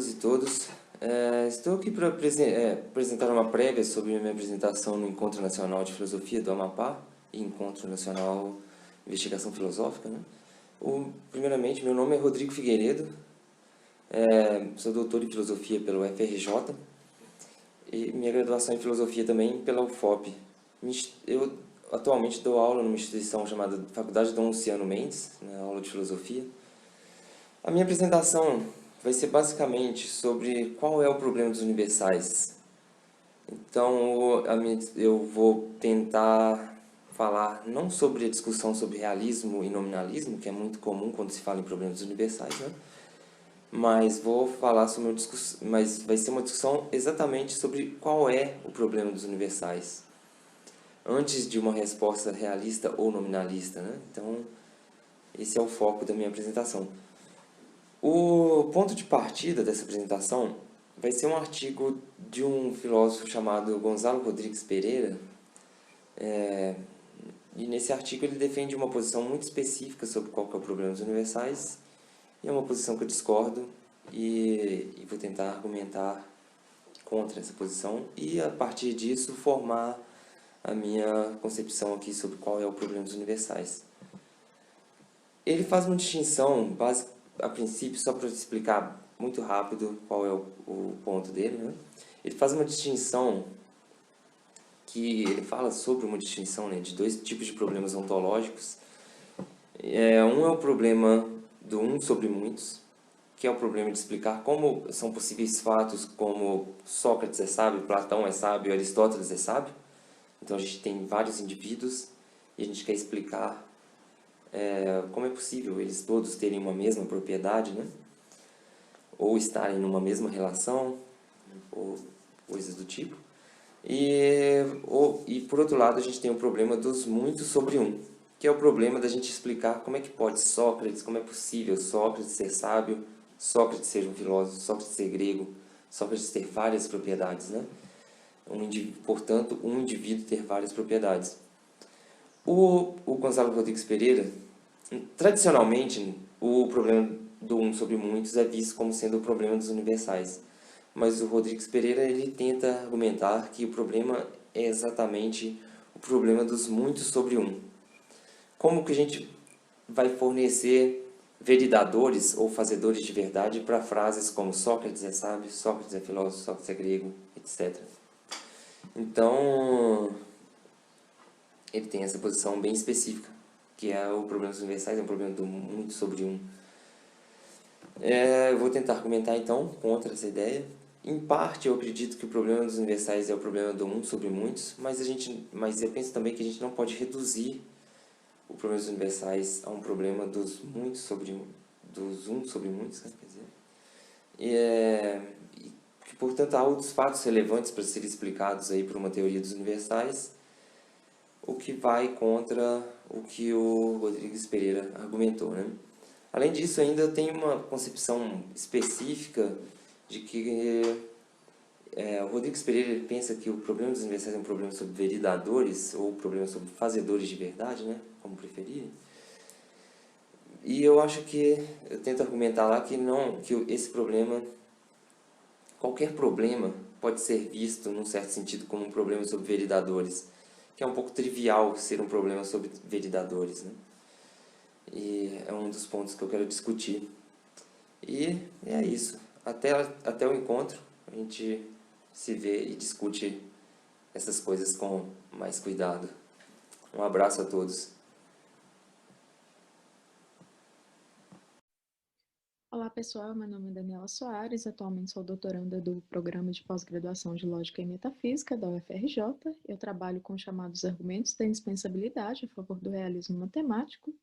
todas e todos. Estou aqui para apresentar uma prévia sobre a minha apresentação no Encontro Nacional de Filosofia do Amapá e Encontro Nacional de Investigação Filosófica, né? Primeiramente, meu nome é Rodrigo Figueiredo, sou doutor em Filosofia pelo UFRJ e minha graduação em Filosofia também pela UFOP. Eu atualmente dou aula numa instituição chamada Faculdade Dom Luciano Mendes, na aula de Filosofia. A minha apresentação vai ser basicamente sobre qual é o problema dos universais. Então, eu vou tentar falar não sobre a discussão sobre realismo e nominalismo, que é muito comum quando se fala em problemas universais, né? Mas vou falar sobre uma discussão, mas vai ser uma discussão exatamente sobre qual é o problema dos universais, antes de uma resposta realista ou nominalista, né? Então, esse é o foco da minha apresentação. O ponto de partida dessa apresentação vai ser um artigo de um filósofo chamado Gonzalo Rodrigues Pereira. E nesse artigo ele defende uma posição muito específica sobre qual que é o problema dos universais. E é uma posição que eu discordo e vou tentar argumentar contra essa posição. E a partir disso formar a minha concepção aqui sobre qual é o problema dos universais. Ele faz uma distinção básica, a princípio, só para explicar muito rápido qual é o ponto dele, né? Ele faz uma distinção ele fala sobre uma distinção, né, de dois tipos de problemas ontológicos. Um é o problema do um sobre muitos, que é o problema de explicar como são possíveis fatos como Sócrates é sábio, Platão é sábio, Aristóteles é sábio. Então a gente tem vários indivíduos e a gente quer explicar como é possível eles todos terem uma mesma propriedade, né? Ou estarem numa mesma relação, ou coisas do tipo. E por outro lado, a gente tem o problema dos muitos sobre um, que é o problema da gente explicar como é que pode Sócrates, como é possível Sócrates ser sábio, Sócrates ser um filósofo, Sócrates ser grego, Sócrates ter várias propriedades, né? Portanto, um indivíduo ter várias propriedades. O Gonzalo Rodrigues Pereira, tradicionalmente, o problema do um sobre muitos é visto como sendo o problema dos universais. Mas o Rodrigues Pereira ele tenta argumentar que o problema é exatamente o problema dos muitos sobre um. Como que a gente vai fornecer veridadores ou fazedores de verdade para frases como Sócrates é sábio, Sócrates é filósofo, Sócrates é grego, etc. Então, ele tem essa posição bem específica, que é o problema dos universais, é um problema do muito sobre um. Eu vou tentar argumentar então contra essa ideia. Em parte, eu acredito que o problema dos universais é o problema do um sobre muitos, mas eu penso também que a gente não pode reduzir o problema dos universais a um problema dos muitos sobre dos um sobre muitos, né? Quer dizer, que portanto há outros fatos relevantes para serem explicados aí por uma teoria dos universais, o que vai contra o que o Rodrigues Pereira argumentou, né? Além disso, ainda tem uma concepção específica de que o Rodrigues Pereira pensa que o problema dos universais é um problema sobre veridadores ou um problema sobre fazedores de verdade, né? Como preferirem. E eu tento argumentar lá que esse problema, qualquer problema pode ser visto, num certo sentido, como um problema sobre veridadores, que é um pouco trivial ser um problema sobre veridadores, né? E é um dos pontos que eu quero discutir. E é isso. Até o encontro, a gente se vê e discute essas coisas com mais cuidado. Um abraço a todos. Olá pessoal, meu nome é Daniela Soares, atualmente sou doutoranda do Programa de Pós-Graduação de Lógica e Metafísica da UFRJ. Eu trabalho com os chamados argumentos da indispensabilidade a favor do realismo matemático,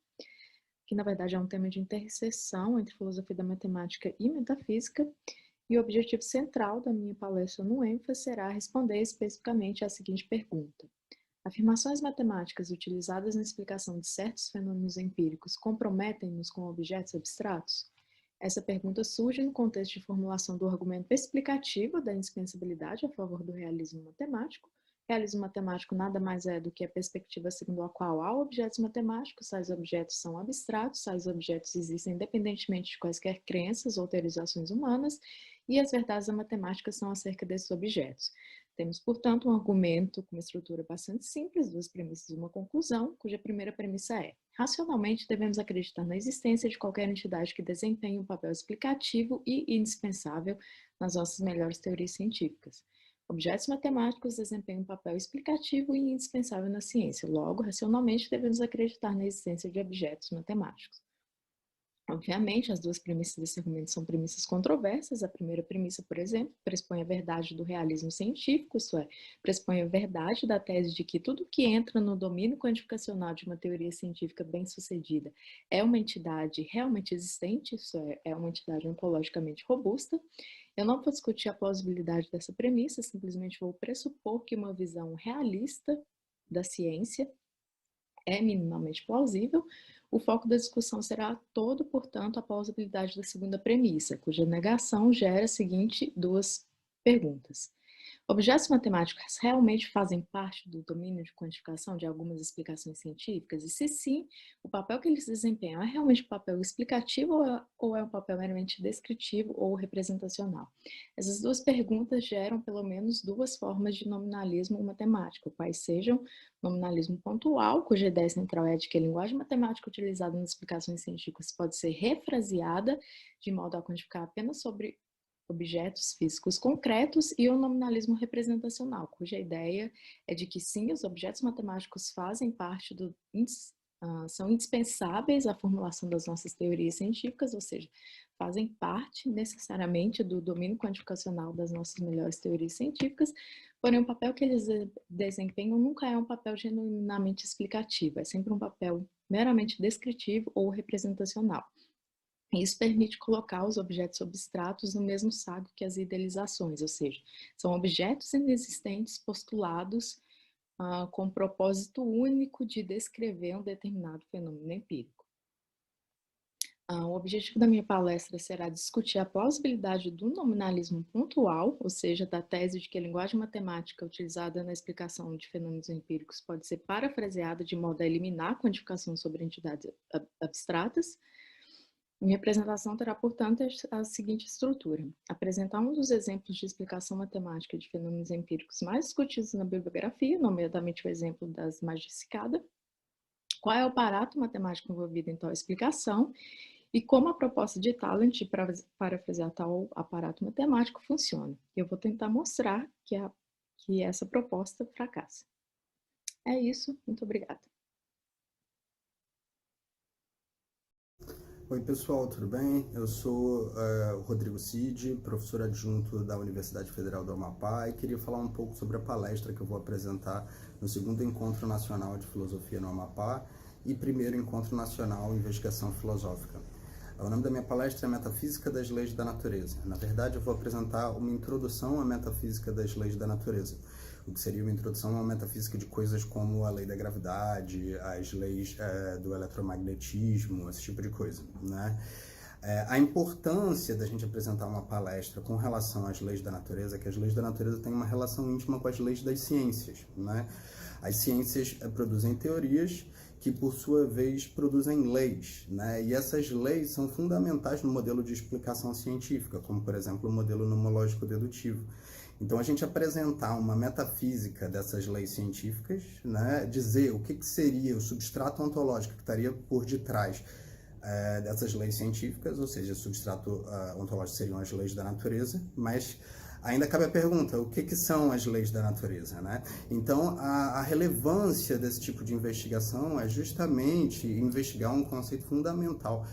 que na verdade é um tema de interseção entre filosofia da matemática e metafísica, e o objetivo central da minha palestra no ênfase será responder especificamente à seguinte pergunta. Afirmações matemáticas utilizadas na explicação de certos fenômenos empíricos comprometem-nos com objetos abstratos? Essa pergunta surge no contexto de formulação do argumento explicativo da indispensabilidade a favor do realismo matemático. Realismo matemático nada mais é do que a perspectiva segundo a qual há objetos matemáticos, tais objetos são abstratos, tais objetos existem independentemente de quaisquer crenças ou teorizações humanas, e as verdades da matemática são acerca desses objetos. Temos, portanto, um argumento com uma estrutura bastante simples, duas premissas e uma conclusão, cuja primeira premissa é: racionalmente devemos acreditar na existência de qualquer entidade que desempenhe um papel explicativo e indispensável nas nossas melhores teorias científicas. Objetos matemáticos desempenham um papel explicativo e indispensável na ciência. Logo, racionalmente devemos acreditar na existência de objetos matemáticos. Obviamente, as duas premissas desse argumento são premissas controversas. A primeira premissa, por exemplo, pressupõe a verdade do realismo científico, isto é, pressupõe a verdade da tese de que tudo que entra no domínio quantificacional de uma teoria científica bem-sucedida é uma entidade realmente existente, isso é uma entidade ontologicamente robusta. Eu não vou discutir a plausibilidade dessa premissa, simplesmente vou pressupor que uma visão realista da ciência é minimamente plausível. O foco da discussão será todo, portanto, a plausibilidade da segunda premissa, cuja negação gera as seguintes duas perguntas. Objetos matemáticos realmente fazem parte do domínio de quantificação de algumas explicações científicas? E se sim, o papel que eles desempenham é realmente um papel explicativo ou é um papel meramente descritivo ou representacional? Essas duas perguntas geram pelo menos duas formas de nominalismo matemático, quais sejam nominalismo pontual, cuja ideia central é de que a linguagem matemática utilizada nas explicações científicas pode ser refraseada de modo a quantificar apenas sobre objetos físicos concretos, e o nominalismo representacional, cuja ideia é de que sim, os objetos matemáticos fazem parte são indispensáveis à formulação das nossas teorias científicas, ou seja, fazem parte necessariamente do domínio quantificacional das nossas melhores teorias científicas, porém o papel que eles desempenham nunca é um papel genuinamente explicativo, é sempre um papel meramente descritivo ou representacional. Isso permite colocar os objetos abstratos no mesmo saco que as idealizações, ou seja, são objetos inexistentes postulados com o propósito único de descrever um determinado fenômeno empírico. O objetivo da minha palestra será discutir a plausibilidade do nominalismo pontual, ou seja, da tese de que a linguagem matemática utilizada na explicação de fenômenos empíricos pode ser parafraseada de modo a eliminar a quantificação sobre entidades abstratas. Minha apresentação terá, portanto, a seguinte estrutura: apresentar um dos exemplos de explicação matemática de fenômenos empíricos mais discutidos na bibliografia, nomeadamente o exemplo das magias cicada, qual é o aparato matemático envolvido em tal explicação e como a proposta de Talent de parafrasear tal aparato matemático funciona. Eu vou tentar mostrar que essa proposta fracassa. É isso, muito obrigada. Oi pessoal, tudo bem? Eu sou o Rodrigo Cid, professor adjunto da Universidade Federal do Amapá, e queria falar um pouco sobre a palestra que eu vou apresentar no segundo Encontro Nacional de Filosofia no Amapá e primeiro Encontro Nacional de Investigação Filosófica. O nome da minha palestra é Metafísica das Leis da Natureza. Na verdade, eu vou apresentar uma introdução à metafísica das leis da natureza, o que seria uma introdução a uma metafísica de coisas como a lei da gravidade, as leis do eletromagnetismo, esse tipo de coisa, né? A importância da gente apresentar uma palestra com relação às leis da natureza é que as leis da natureza têm uma relação íntima com as leis das ciências, né? As ciências produzem teorias que, por sua vez, produzem leis, né? E essas leis são fundamentais no modelo de explicação científica, como, por exemplo, o modelo nomológico-dedutivo. Então, a gente apresentar uma metafísica dessas leis científicas, né, dizer o que seria o substrato ontológico que estaria por detrás dessas leis científicas, ou seja, o substrato ontológico seriam as leis da natureza, mas ainda cabe a pergunta, o que são as leis da natureza, né? Então, a relevância desse tipo de investigação é justamente investigar um conceito fundamental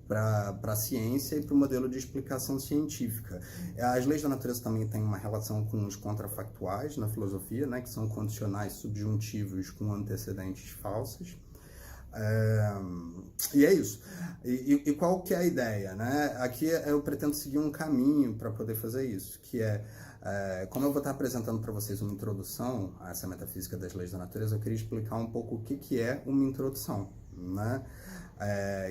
para a ciência e para o modelo de explicação científica. As leis da natureza também têm uma relação com os contrafactuais na filosofia, né, que são condicionais subjuntivos com antecedentes falsos. E é isso. E qual que é a ideia, né? Aqui eu pretendo seguir um caminho para poder fazer isso, que como eu vou estar apresentando para vocês uma introdução a essa metafísica das leis da natureza, eu queria explicar um pouco o que é uma introdução, né?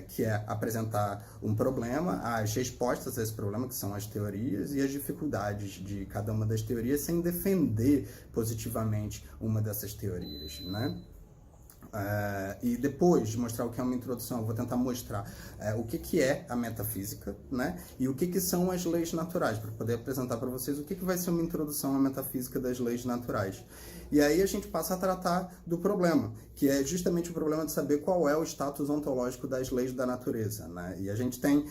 Que é apresentar um problema, as respostas a esse problema, que são as teorias, e as dificuldades de cada uma das teorias, sem defender positivamente uma dessas teorias, né? E depois de mostrar o que é uma introdução, eu vou tentar mostrar o que é a metafísica, né? E o que são as leis naturais, para poder apresentar para vocês o que vai ser uma introdução à metafísica das leis naturais. E aí a gente passa a tratar do problema, que é justamente o problema de saber qual é o status ontológico das leis da natureza, né? E a gente tem...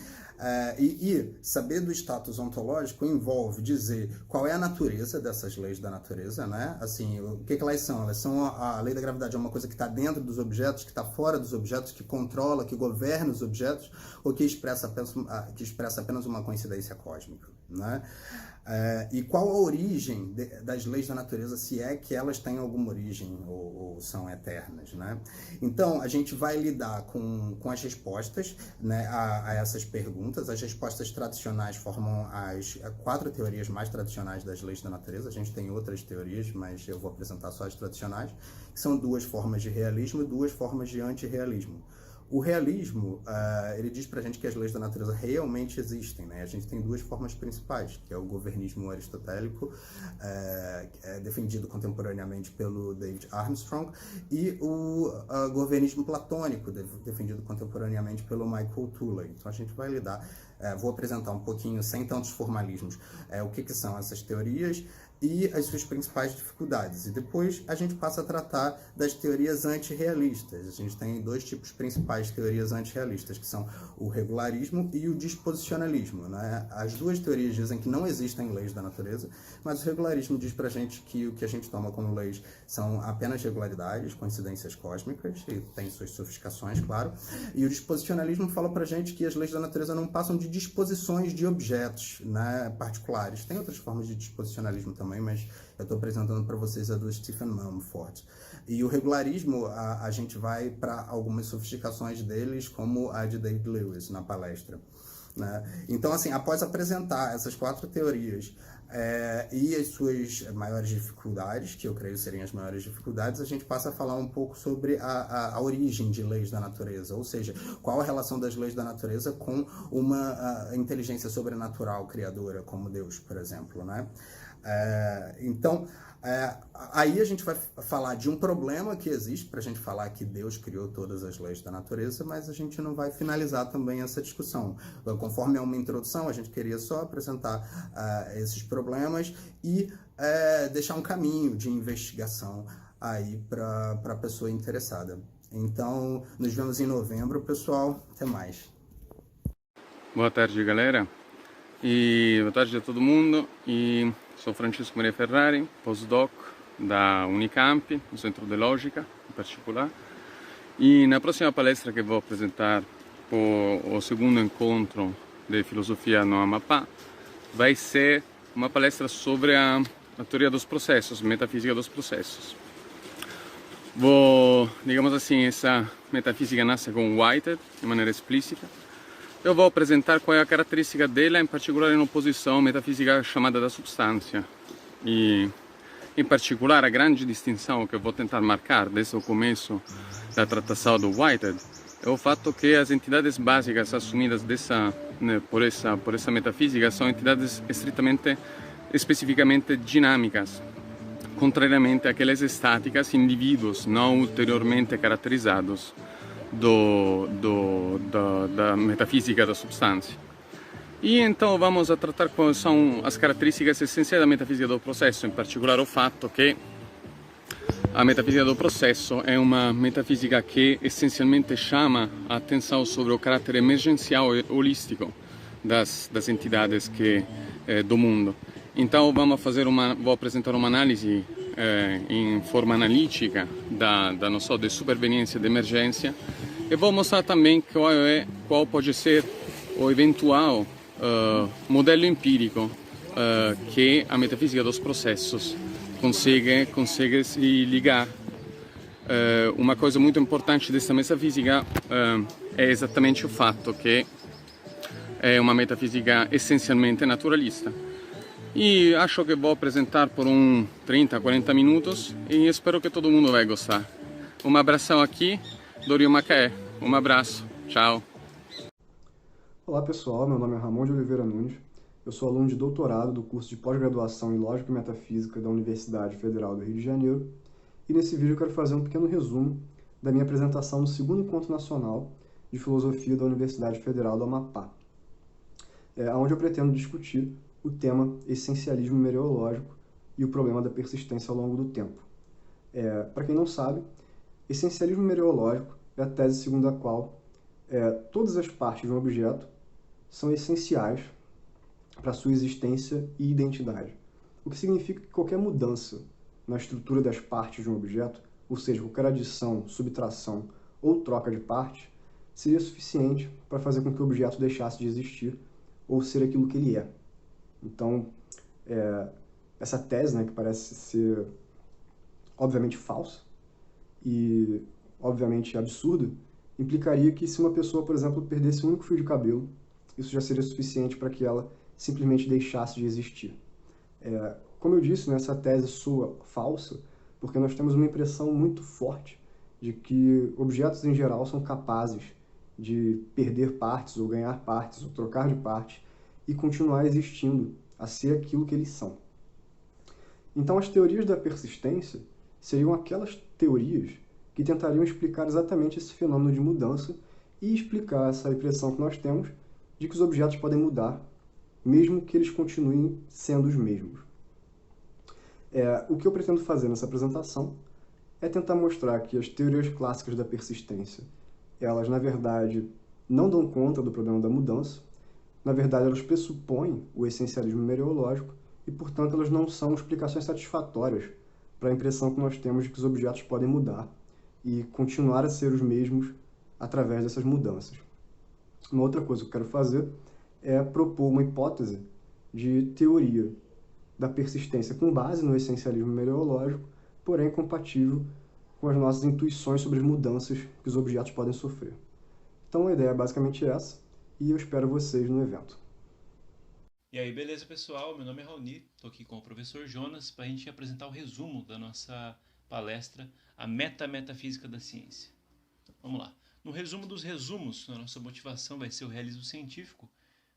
saber do status ontológico envolve dizer qual é a natureza dessas leis da natureza, né? Assim, o que elas são? Elas são a lei da gravidade é uma coisa que está dentro dos objetos, que está fora dos objetos, que controla, que governa os objetos, ou que expressa apenas uma coincidência cósmica, né? E qual a origem das leis da natureza, se é que elas têm alguma origem ou são eternas, né? Então, a gente vai lidar com as respostas, né, a essas perguntas. As respostas tradicionais formam as 4 teorias mais tradicionais das leis da natureza. A gente tem outras teorias, mas eu vou apresentar só as tradicionais, que são 2 formas de realismo e 2 formas de antirrealismo. O realismo, ele diz pra gente que as leis da natureza realmente existem, né? A gente tem 2 formas principais, que é o governismo aristotélico, defendido contemporaneamente pelo David Armstrong, e o governismo platônico, defendido contemporaneamente pelo Michael Tooley. Então a gente vai lidar, vou apresentar um pouquinho, sem tantos formalismos, o que são essas teorias e as suas principais dificuldades. E depois a gente passa a tratar das teorias antirrealistas. A gente tem 2 tipos principais de teorias antirrealistas, que são o regularismo e o disposicionalismo, né? As 2 teorias dizem que não existem leis da natureza, mas o regularismo diz pra gente que o que a gente toma como leis são apenas regularidades, coincidências cósmicas, e tem suas sofisticações, claro. E o disposicionalismo fala pra gente que as leis da natureza não passam de disposições de objetos, né, particulares. Tem outras formas de disposicionalismo também, mas eu estou apresentando para vocês a do Stephen Mumford. E o regularismo, a gente vai para algumas sofisticações deles, como a de David Lewis na palestra, né? Então, assim, após apresentar essas 4 teorias e as suas maiores dificuldades, que eu creio serem as maiores dificuldades, a gente passa a falar um pouco sobre a origem de leis da natureza, ou seja, qual a relação das leis da natureza com uma inteligência sobrenatural criadora, como Deus, por exemplo, né? Então, aí a gente vai falar de um problema que existe para a gente falar que Deus criou todas as leis da natureza, mas a gente não vai finalizar também essa discussão. Conforme é uma introdução, a gente queria só apresentar esses problemas e deixar um caminho de investigação aí para a pessoa interessada. Então, nos vemos em novembro, pessoal. Até mais. Boa tarde, galera. Boa tarde a todo mundo. Sou Francesco Maria Ferrari, postdoc da Unicamp, no Centro de Lógica, em particular. E na próxima palestra que vou apresentar o segundo encontro de filosofia no Amapá, vai ser uma palestra sobre a teoria dos processos, metafísica dos processos. Digamos assim, essa metafísica nasce com Whitehead, de maneira explícita. Eu vou apresentar qual é a característica dela, em particular em oposição à metafísica chamada da substância. E, em particular, a grande distinção que eu vou tentar marcar desde o começo da tratação do Whitehead é o fato que as entidades básicas assumidas por essa metafísica são entidades especificamente dinâmicas, contrariamente àquelas estáticas, indivíduos não ulteriormente caracterizados da metafísica da substância. E então vamos a tratar quais são as características essenciais da metafísica do processo, em particular o fato que a metafísica do processo é uma metafísica que essencialmente chama a atenção sobre o caráter emergencial e holístico das entidades do mundo. Então vou apresentar uma análise em forma analítica da noção de superveniência e de emergência, e vou mostrar também qual pode ser o eventual modelo empírico que a metafísica dos processos consegue se ligar. Uma coisa muito importante dessa metafísica é exatamente o fato que é uma metafísica essencialmente naturalista. E acho que vou apresentar por 30, 40 minutos e espero que todo mundo vai gostar. Um abração aqui do Rio Macaé. Um abraço. Tchau. Olá pessoal, meu nome é Ramon de Oliveira Nunes. Eu sou aluno de doutorado do curso de pós-graduação em Lógica e Metafísica da Universidade Federal do Rio de Janeiro. E nesse vídeo eu quero fazer um pequeno resumo da minha apresentação no segundo Encontro Nacional de Filosofia da Universidade Federal do Amapá, onde eu pretendo discutir o tema essencialismo mereológico e o problema da persistência ao longo do tempo. Para quem não sabe, essencialismo mereológico é a tese segundo a qual todas as partes de um objeto são essenciais para sua existência e identidade, o que significa que qualquer mudança na estrutura das partes de um objeto, ou seja, qualquer adição, subtração ou troca de partes, seria suficiente para fazer com que o objeto deixasse de existir ou ser aquilo que ele é. Então, essa tese, que parece ser obviamente falsa e obviamente absurda, implicaria que se uma pessoa, por exemplo, perdesse um único fio de cabelo, isso já seria suficiente para que ela simplesmente deixasse de existir. Como eu disse, essa tese soa falsa, porque nós temos uma impressão muito forte de que objetos em geral são capazes de perder partes, ou ganhar partes, ou trocar de partes, e continuar existindo, a ser aquilo que eles são. Então, as teorias da persistência seriam aquelas teorias que tentariam explicar exatamente esse fenômeno de mudança e explicar essa impressão que nós temos de que os objetos podem mudar, mesmo que eles continuem sendo os mesmos. O que eu pretendo fazer nessa apresentação é tentar mostrar que as teorias clássicas da persistência, elas, na verdade, não dão conta do problema da mudança. Na verdade, elas pressupõem o essencialismo mereológico e, portanto, elas não são explicações satisfatórias para a impressão que nós temos de que os objetos podem mudar e continuar a ser os mesmos através dessas mudanças. Uma outra coisa que eu quero fazer é propor uma hipótese de teoria da persistência com base no essencialismo mereológico, porém compatível com as nossas intuições sobre as mudanças que os objetos podem sofrer. Então a ideia é basicamente essa, e eu espero vocês no evento. E aí, beleza, pessoal? Meu nome é Raoni, estou aqui com o professor Jonas para a gente apresentar o resumo da nossa palestra, a Metafísica da Ciência. Vamos lá. No resumo dos resumos, a nossa motivação vai ser o realismo científico,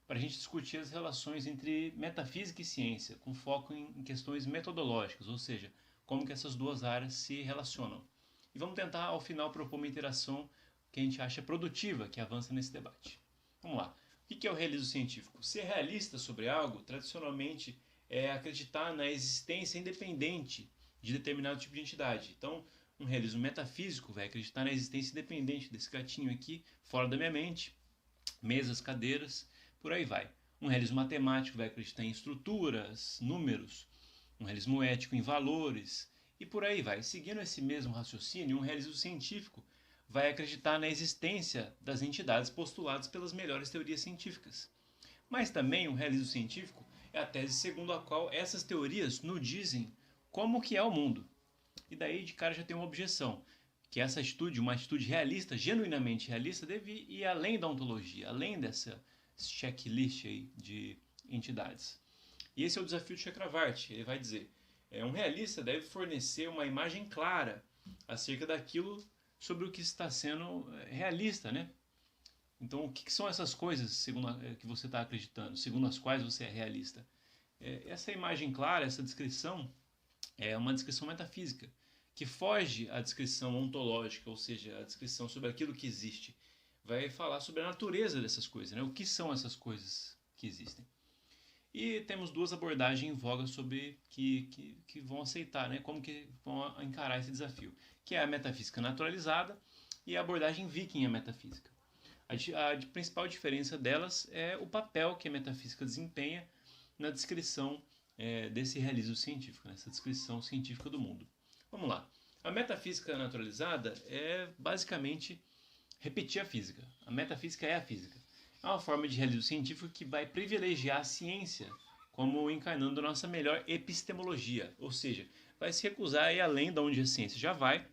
para a gente discutir as relações entre metafísica e ciência, com foco em questões metodológicas, ou seja, como que essas duas áreas se relacionam. E vamos tentar, ao final, propor uma interação que a gente acha produtiva, que avança nesse debate. Vamos lá. O que é o realismo científico? Ser realista sobre algo, tradicionalmente, é acreditar na existência independente de determinado tipo de entidade. Então, um realismo metafísico vai acreditar na existência independente desse gatinho aqui, fora da minha mente, mesas, cadeiras, por aí vai. Um realismo matemático vai acreditar em estruturas, números. Um realismo ético em valores, e por aí vai. Seguindo esse mesmo raciocínio, um realismo científico vai acreditar na existência das entidades postuladas pelas melhores teorias científicas. Mas também um realismo científico é a tese segundo a qual essas teorias nos dizem como que é o mundo. E daí de cara já tem uma objeção, que essa atitude, uma atitude realista, genuinamente realista, deve ir além da ontologia, além dessa checklist aí de entidades. E esse é o desafio de Chakravarti. Ele vai dizer, um realista deve fornecer uma imagem clara acerca daquilo sobre o que está sendo realista, né? Então, o que são essas coisas segundo que você está acreditando, segundo as quais você é realista? Essa imagem clara, essa descrição, é uma descrição metafísica, que foge à descrição ontológica, ou seja, a descrição sobre aquilo que existe. Vai falar sobre a natureza dessas coisas, né? O que são essas coisas que existem. E temos duas abordagens em voga sobre que vão aceitar, né? Como que vão encarar esse desafio, que é a metafísica naturalizada e a abordagem viking à metafísica. A principal diferença delas é o papel que a metafísica desempenha na descrição desse realismo científico, nessa descrição científica do mundo. Vamos lá. A metafísica naturalizada é basicamente repetir a física. A metafísica é a física. É uma forma de realismo científico que vai privilegiar a ciência como encarnando a nossa melhor epistemologia, ou seja, vai se recusar a ir além de onde a ciência já vai,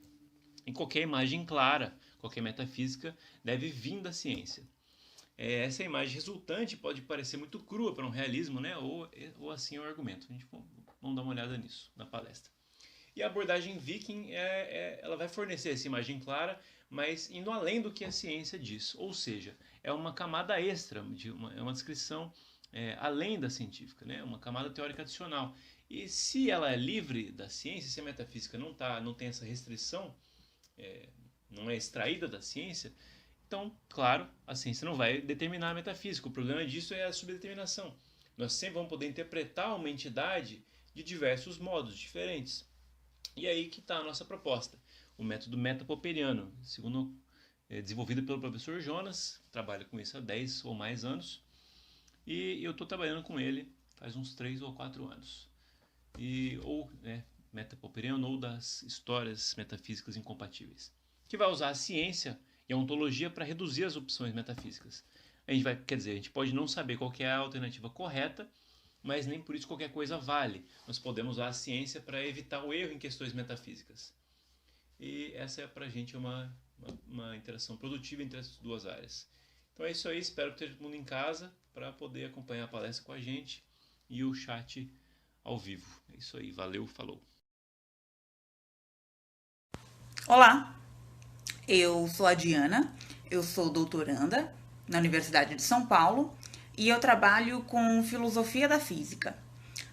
e qualquer imagem clara, qualquer metafísica deve vir da ciência. Essa imagem resultante pode parecer muito crua para um realismo, né? ou assim é o argumento. A gente vamos dar uma olhada nisso na palestra. E a abordagem viking, ela vai fornecer essa imagem clara, mas indo além do que a ciência diz. Ou seja, é uma camada extra, é uma descrição além da científica, né? Uma camada teórica adicional. E se ela é livre da ciência, se a metafísica não tem essa restrição não é extraída da ciência, então, claro, a ciência não vai determinar a metafísica. O problema disso é a subdeterminação. Nós sempre vamos poder interpretar uma entidade de diversos modos diferentes. E aí que está a nossa proposta, o método metapopperiano, segundo desenvolvido pelo professor Jonas, trabalha com isso há 10 ou mais anos, e eu estou trabalhando com ele faz uns 3 ou 4 anos. Metapopperiano ou das histórias metafísicas incompatíveis, que vai usar a ciência e a ontologia para reduzir as opções metafísicas. A gente pode não saber qual que é a alternativa correta, mas nem por isso qualquer coisa vale. Nós podemos usar a ciência para evitar o erro em questões metafísicas. E essa é para a gente uma interação produtiva entre essas duas áreas. Então é isso aí, espero que esteja todo mundo em casa para poder acompanhar a palestra com a gente e o chat ao vivo. É isso aí, valeu, falou. Olá, eu sou a Diana, eu sou doutoranda na Universidade de São Paulo e eu trabalho com filosofia da física.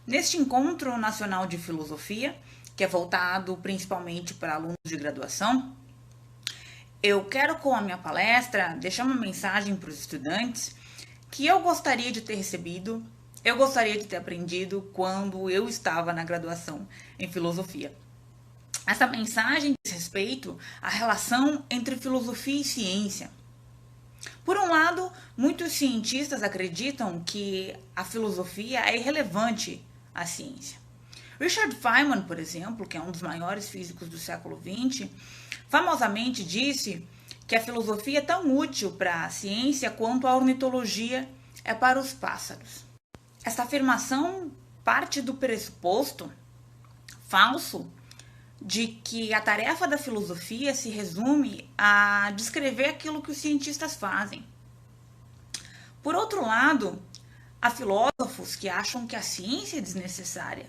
Neste Encontro Nacional de Filosofia, que é voltado principalmente para alunos de graduação, eu quero, com a minha palestra, deixar uma mensagem para os estudantes que eu gostaria de ter recebido, eu gostaria de ter aprendido quando eu estava na graduação em filosofia. Essa mensagem diz respeito à relação entre filosofia e ciência. Por um lado, muitos cientistas acreditam que a filosofia é irrelevante à ciência. Richard Feynman, por exemplo, que é um dos maiores físicos do século XX, famosamente disse que a filosofia é tão útil para a ciência quanto a ornitologia é para os pássaros. Essa afirmação parte do pressuposto falso de que a tarefa da filosofia se resume a descrever aquilo que os cientistas fazem. Por outro lado, há filósofos que acham que a ciência é desnecessária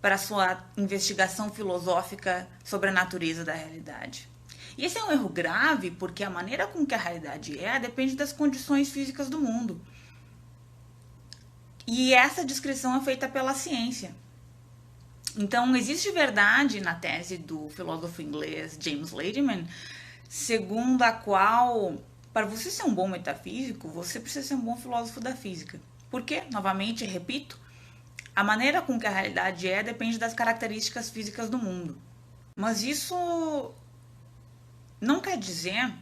para sua investigação filosófica sobre a natureza da realidade. E esse é um erro grave porque a maneira com que a realidade é depende das condições físicas do mundo. E essa descrição é feita pela ciência. Então, existe verdade na tese do filósofo inglês James Ladyman, segundo a qual, para você ser um bom metafísico, você precisa ser um bom filósofo da física. Porque, novamente, repito, a maneira com que a realidade é depende das características físicas do mundo. Mas isso não quer dizer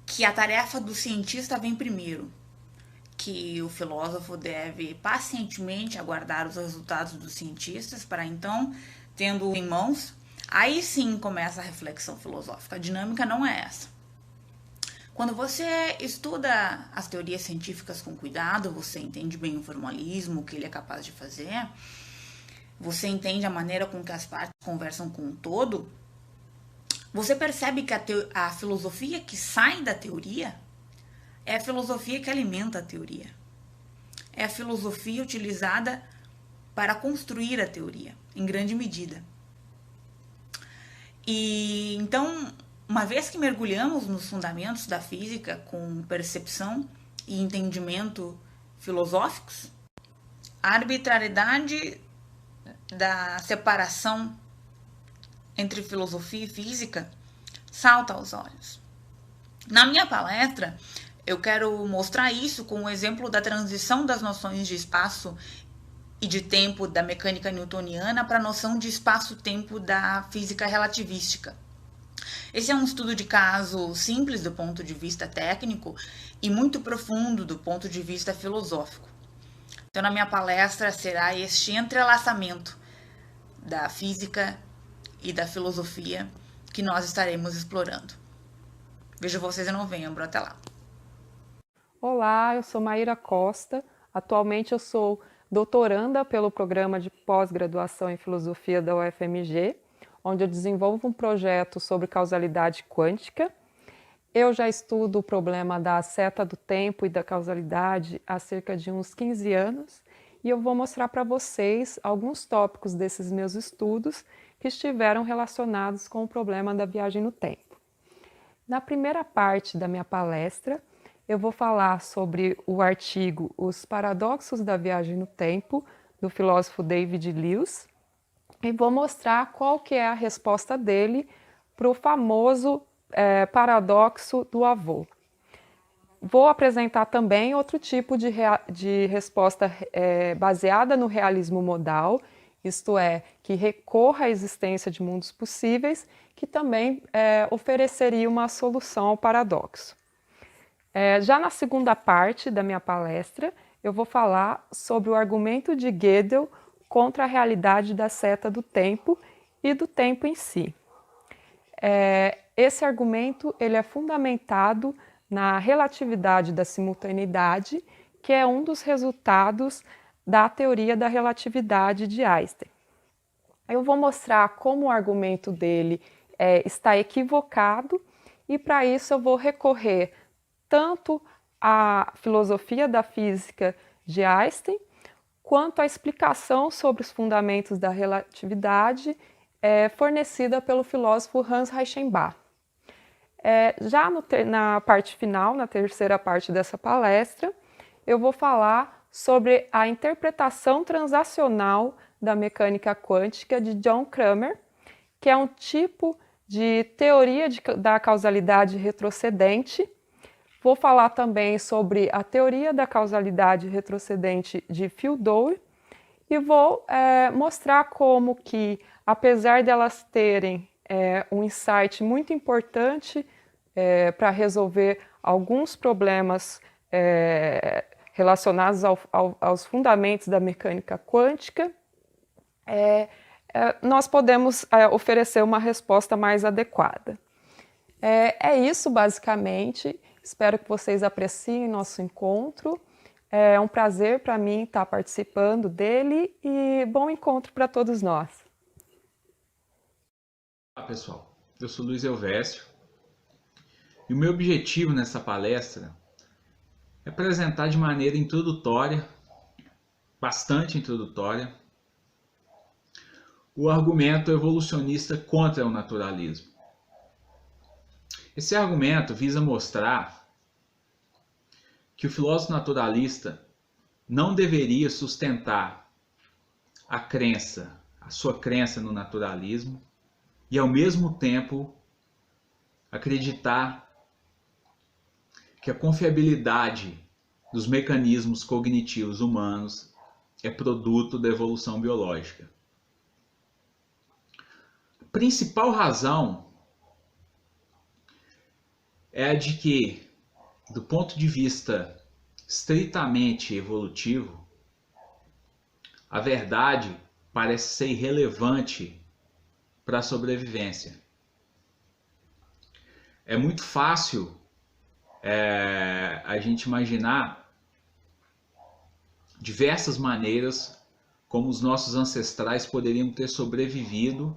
que a tarefa do cientista vem primeiro, que o filósofo deve pacientemente aguardar os resultados dos cientistas para então, tendo em mãos, aí sim começa a reflexão filosófica. A dinâmica não é essa. Quando você estuda as teorias científicas com cuidado, você entende bem o formalismo, o que ele é capaz de fazer, você entende a maneira com que as partes conversam com o todo, você percebe que a filosofia que sai da teoria é a filosofia que alimenta a teoria. É a filosofia utilizada para construir a teoria, em grande medida. E então, uma vez que mergulhamos nos fundamentos da física com percepção e entendimento filosóficos, a arbitrariedade da separação entre filosofia e física salta aos olhos. Na minha palestra, eu quero mostrar isso com o exemplo da transição das noções de espaço e de tempo da mecânica newtoniana para a noção de espaço-tempo da física relativística. Esse é um estudo de caso simples do ponto de vista técnico e muito profundo do ponto de vista filosófico. Então, na minha palestra será este entrelaçamento da física e da filosofia que nós estaremos explorando. Vejo vocês em novembro. Até lá. Olá, eu sou Maíra Costa. Atualmente eu sou doutoranda pelo programa de pós-graduação em filosofia da UFMG, onde eu desenvolvo um projeto sobre causalidade quântica. Eu já estudo o problema da seta do tempo e da causalidade há cerca de uns 15 anos e eu vou mostrar para vocês alguns tópicos desses meus estudos que estiveram relacionados com o problema da viagem no tempo. Na primeira parte da minha palestra, eu vou falar sobre o artigo Os Paradoxos da Viagem no Tempo, do filósofo David Lewis, e vou mostrar qual que é a resposta dele para o famoso paradoxo do avô. Vou apresentar também outro tipo de resposta baseada no realismo modal, isto é, que recorra à existência de mundos possíveis, que também ofereceria uma solução ao paradoxo. Já na segunda parte da minha palestra, eu vou falar sobre o argumento de Gödel contra a realidade da seta do tempo e do tempo em si. Esse argumento ele é fundamentado na relatividade da simultaneidade, que é um dos resultados da teoria da relatividade de Einstein. Eu vou mostrar como o argumento dele está equivocado e para isso eu vou recorrer tanto à filosofia da física de Einstein quanto à explicação sobre os fundamentos da relatividade fornecida pelo filósofo Hans Reichenbach. Já na parte final, na terceira parte dessa palestra, eu vou falar sobre a interpretação transacional da mecânica quântica de John Cramer, que é um tipo de teoria da causalidade retrocedente. Vou falar também sobre a teoria da causalidade retrocedente de Phil Dewey e vou mostrar como que, apesar de elas terem um insight muito importante para resolver alguns problemas relacionados aos fundamentos da mecânica quântica, nós podemos oferecer uma resposta mais adequada. É isso, basicamente. Espero que vocês apreciem nosso encontro. É um prazer para mim estar participando dele e bom encontro para todos nós. Olá pessoal, eu sou Luiz Elvésio e o meu objetivo nessa palestra é apresentar de maneira introdutória, bastante introdutória, o argumento evolucionista contra o naturalismo. Esse argumento visa mostrar que o filósofo naturalista não deveria sustentar a sua crença no naturalismo e ao mesmo tempo acreditar que a confiabilidade dos mecanismos cognitivos humanos é produto da evolução biológica. A principal razão é a de que, do ponto de vista estritamente evolutivo, a verdade parece ser irrelevante para a sobrevivência. É muito fácil a gente imaginar diversas maneiras como os nossos ancestrais poderiam ter sobrevivido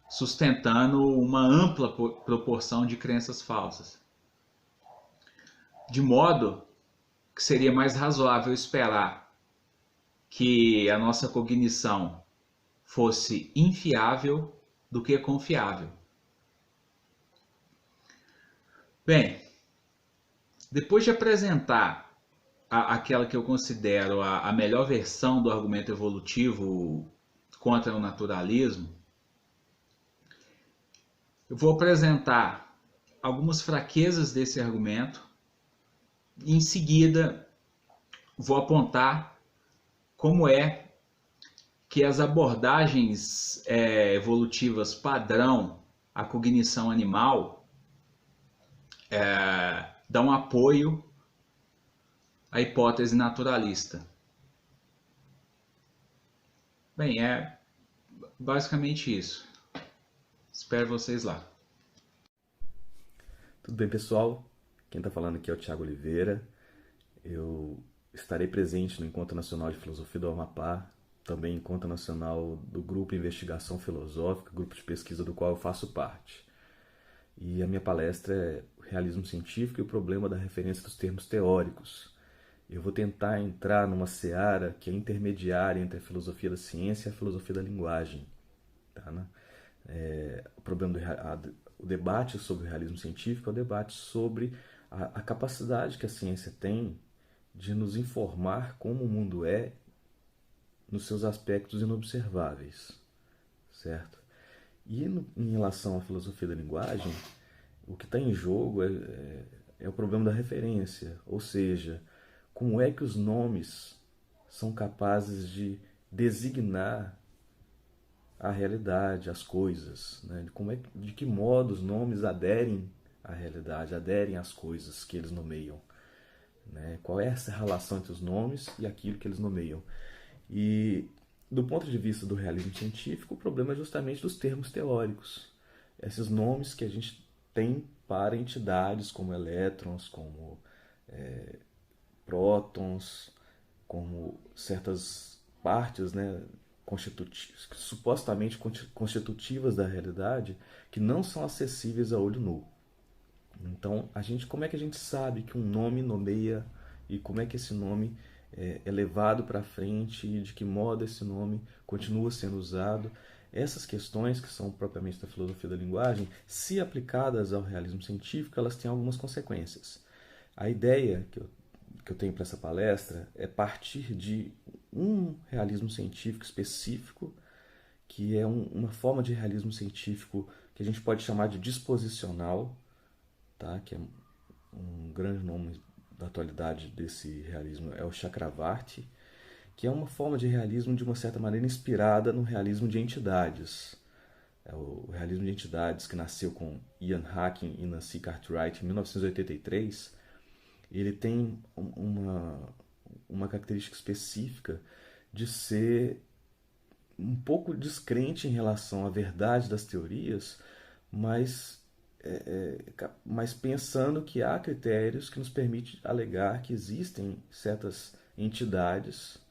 sustentando uma ampla proporção de crenças falsas. De modo que seria mais razoável esperar que a nossa cognição fosse infiável do que confiável. Bem, depois de apresentar aquela que eu considero a melhor versão do argumento evolutivo contra o naturalismo, eu vou apresentar algumas fraquezas desse argumento e, em seguida, vou apontar como é que as abordagens evolutivas padrão à cognição animal dão apoio à hipótese naturalista. Bem, é basicamente isso. Espero vocês lá. Tudo bem, pessoal? Quem está falando aqui é o Thiago Oliveira. Eu estarei presente no Encontro Nacional de Filosofia do Amapá, também Encontro Nacional do Grupo Investigação Filosófica, grupo de pesquisa do qual eu faço parte. E a minha palestra é o realismo científico e o problema da referência dos termos teóricos. Eu vou tentar entrar numa seara que é intermediária entre a filosofia da ciência e a filosofia da linguagem. Tá, né? O debate sobre o realismo científico é o debate sobre a capacidade que a ciência tem de nos informar como o mundo é nos seus aspectos inobserváveis, certo? E em relação à filosofia da linguagem, o que está em jogo é o problema da referência, ou seja, como é que os nomes são capazes de designar a realidade, as coisas, né? De que modo os nomes aderem à realidade, aderem às coisas que eles nomeiam, né? Qual é essa relação entre os nomes e aquilo que eles nomeiam? E do ponto de vista do realismo científico, o problema é justamente dos termos teóricos. Esses nomes que a gente tem para entidades como elétrons, como prótons, como certas partes, né, supostamente constitutivas da realidade, que não são acessíveis a olho nu. Então, como é que a gente sabe que um nome nomeia e como é que esse nome é levado para frente e de que modo esse nome continua sendo usado? Essas questões, que são propriamente da filosofia da linguagem, se aplicadas ao realismo científico, elas têm algumas consequências. A ideia que eu tenho para essa palestra é partir de um realismo científico específico, que é uma forma de realismo científico que a gente pode chamar de disposicional, tá? Que é um grande nome da atualidade desse realismo, é o Chakravarti, que é uma forma de realismo de uma certa maneira inspirada no realismo de entidades. É o realismo de entidades que nasceu com Ian Hacking e Nancy Cartwright em 1983. Ele tem uma característica específica de ser um pouco descrente em relação à verdade das teorias, mas pensando que há critérios que nos permitem alegar que existem certas entidades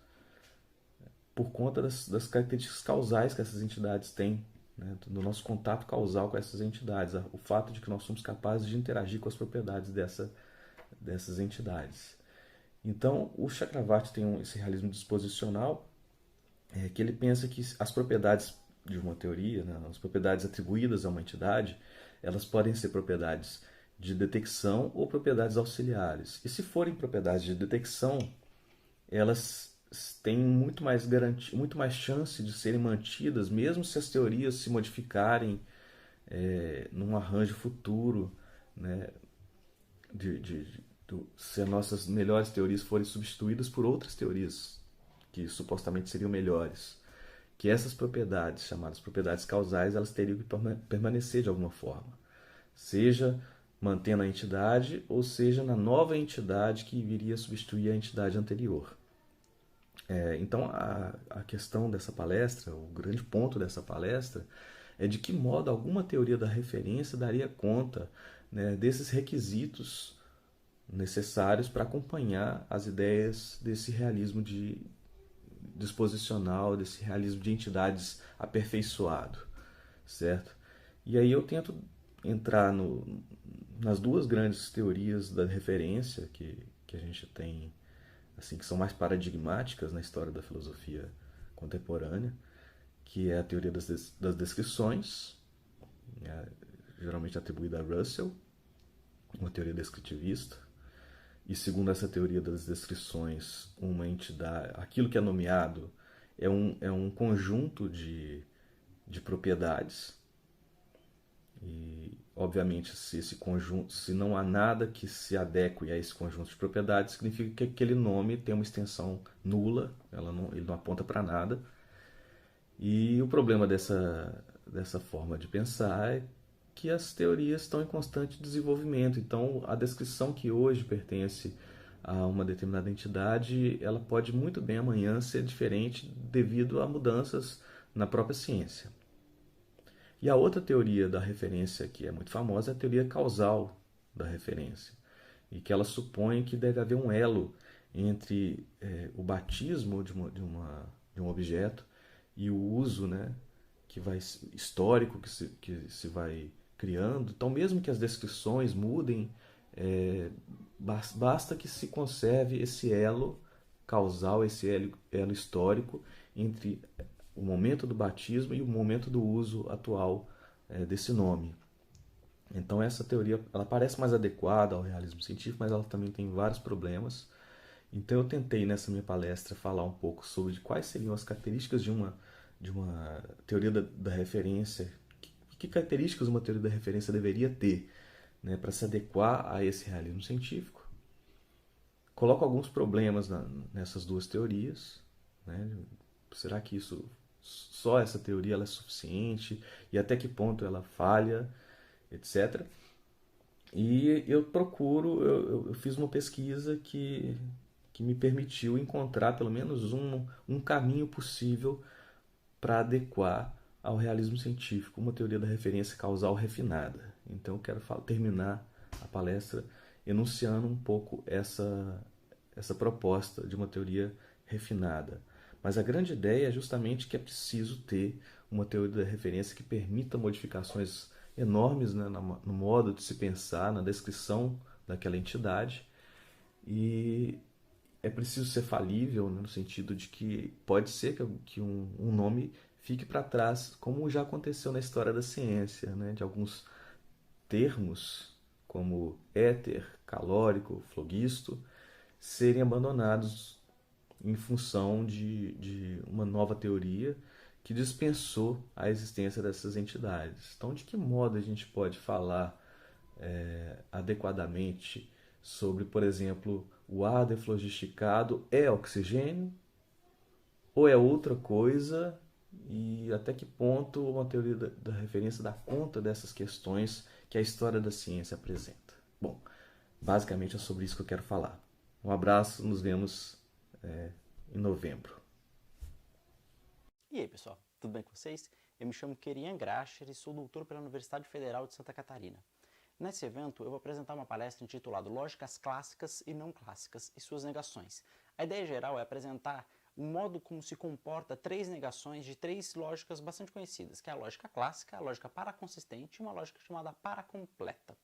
por conta das características causais que essas entidades têm, né, do nosso contato causal com essas entidades, o fato de que nós somos capazes de interagir com as propriedades dessas entidades. Então, o Chakravarti tem esse realismo disposicional, que ele pensa que as propriedades de uma teoria, né, as propriedades atribuídas a uma entidade, elas podem ser propriedades de detecção ou propriedades auxiliares. E se forem propriedades de detecção, elas têm muito mais chance de serem mantidas, mesmo se as teorias se modificarem num arranjo futuro, né, se as nossas melhores teorias forem substituídas por outras teorias que supostamente seriam melhores, que essas propriedades, chamadas propriedades causais, elas teriam que permanecer de alguma forma, seja mantendo a entidade ou seja na nova entidade que viria a substituir a entidade anterior. Então a questão dessa palestra, o grande ponto dessa palestra, é de que modo alguma teoria da referência daria conta, né, desses requisitos necessários para acompanhar as ideias desse realismo disposicional, desse realismo de entidades aperfeiçoado, certo? E aí eu tento entrar nas duas grandes teorias da referência que a gente tem, assim, que são mais paradigmáticas na história da filosofia contemporânea, que é a teoria das descrições, geralmente atribuída a Russell, uma teoria descritivista. E segundo essa teoria das descrições, uma entidade, aquilo que é nomeado é um conjunto de propriedades. E obviamente se não há nada que se adeque a esse conjunto de propriedades, significa que aquele nome tem uma extensão nula, ele não aponta para nada. E o problema dessa forma de pensar é que as teorias estão em constante desenvolvimento. Então, a descrição que hoje pertence a uma determinada entidade, ela pode muito bem amanhã ser diferente devido a mudanças na própria ciência. E a outra teoria da referência que é muito famosa é a teoria causal da referência, e que ela supõe que deve haver um elo entre o batismo de um objeto e o uso, né, histórico que se vai criando. Então, mesmo que as descrições mudem, basta que se conserve esse elo causal, esse elo histórico entre o momento do batismo e o momento do uso atual desse nome. Então essa teoria ela parece mais adequada ao realismo científico, mas ela também tem vários problemas. Então eu tentei nessa minha palestra falar um pouco sobre quais seriam as características de uma teoria da referência que características uma teoria da referência deveria ter, né, para se adequar a esse realismo científico. Coloco alguns problemas nessas duas teorias, né? Será que só essa teoria ela é suficiente? E até que ponto ela falha, etc. E eu fiz uma pesquisa que me permitiu encontrar pelo menos um caminho possível para adequar ao realismo científico uma teoria da referência causal refinada. Então eu quero terminar a palestra enunciando um pouco essa proposta de uma teoria refinada. Mas a grande ideia é justamente que é preciso ter uma teoria da referência que permita modificações enormes, né, no modo de se pensar, na descrição daquela entidade, e é preciso ser falível, né, no sentido de que pode ser que um nome fique para trás, como já aconteceu na história da ciência, né, de alguns termos, como éter, calórico, flogisto, serem abandonados em função de uma nova teoria que dispensou a existência dessas entidades. Então, de que modo a gente pode falar adequadamente sobre, por exemplo, o ar deflogisticado é oxigênio ou é outra coisa, e até que ponto uma teoria da referência dá conta dessas questões que a história da ciência apresenta? Bom, basicamente é sobre isso que eu quero falar. Um abraço, nos vemos em novembro. E aí, pessoal, tudo bem com vocês? Eu me chamo Kerian Gracher e sou doutor pela Universidade Federal de Santa Catarina. Nesse evento, eu vou apresentar uma palestra intitulada Lógicas Clássicas e Não Clássicas e Suas Negações. A ideia geral é apresentar o modo como se comporta três negações de três lógicas bastante conhecidas, que é a lógica clássica, a lógica paraconsistente e uma lógica chamada paracompleta.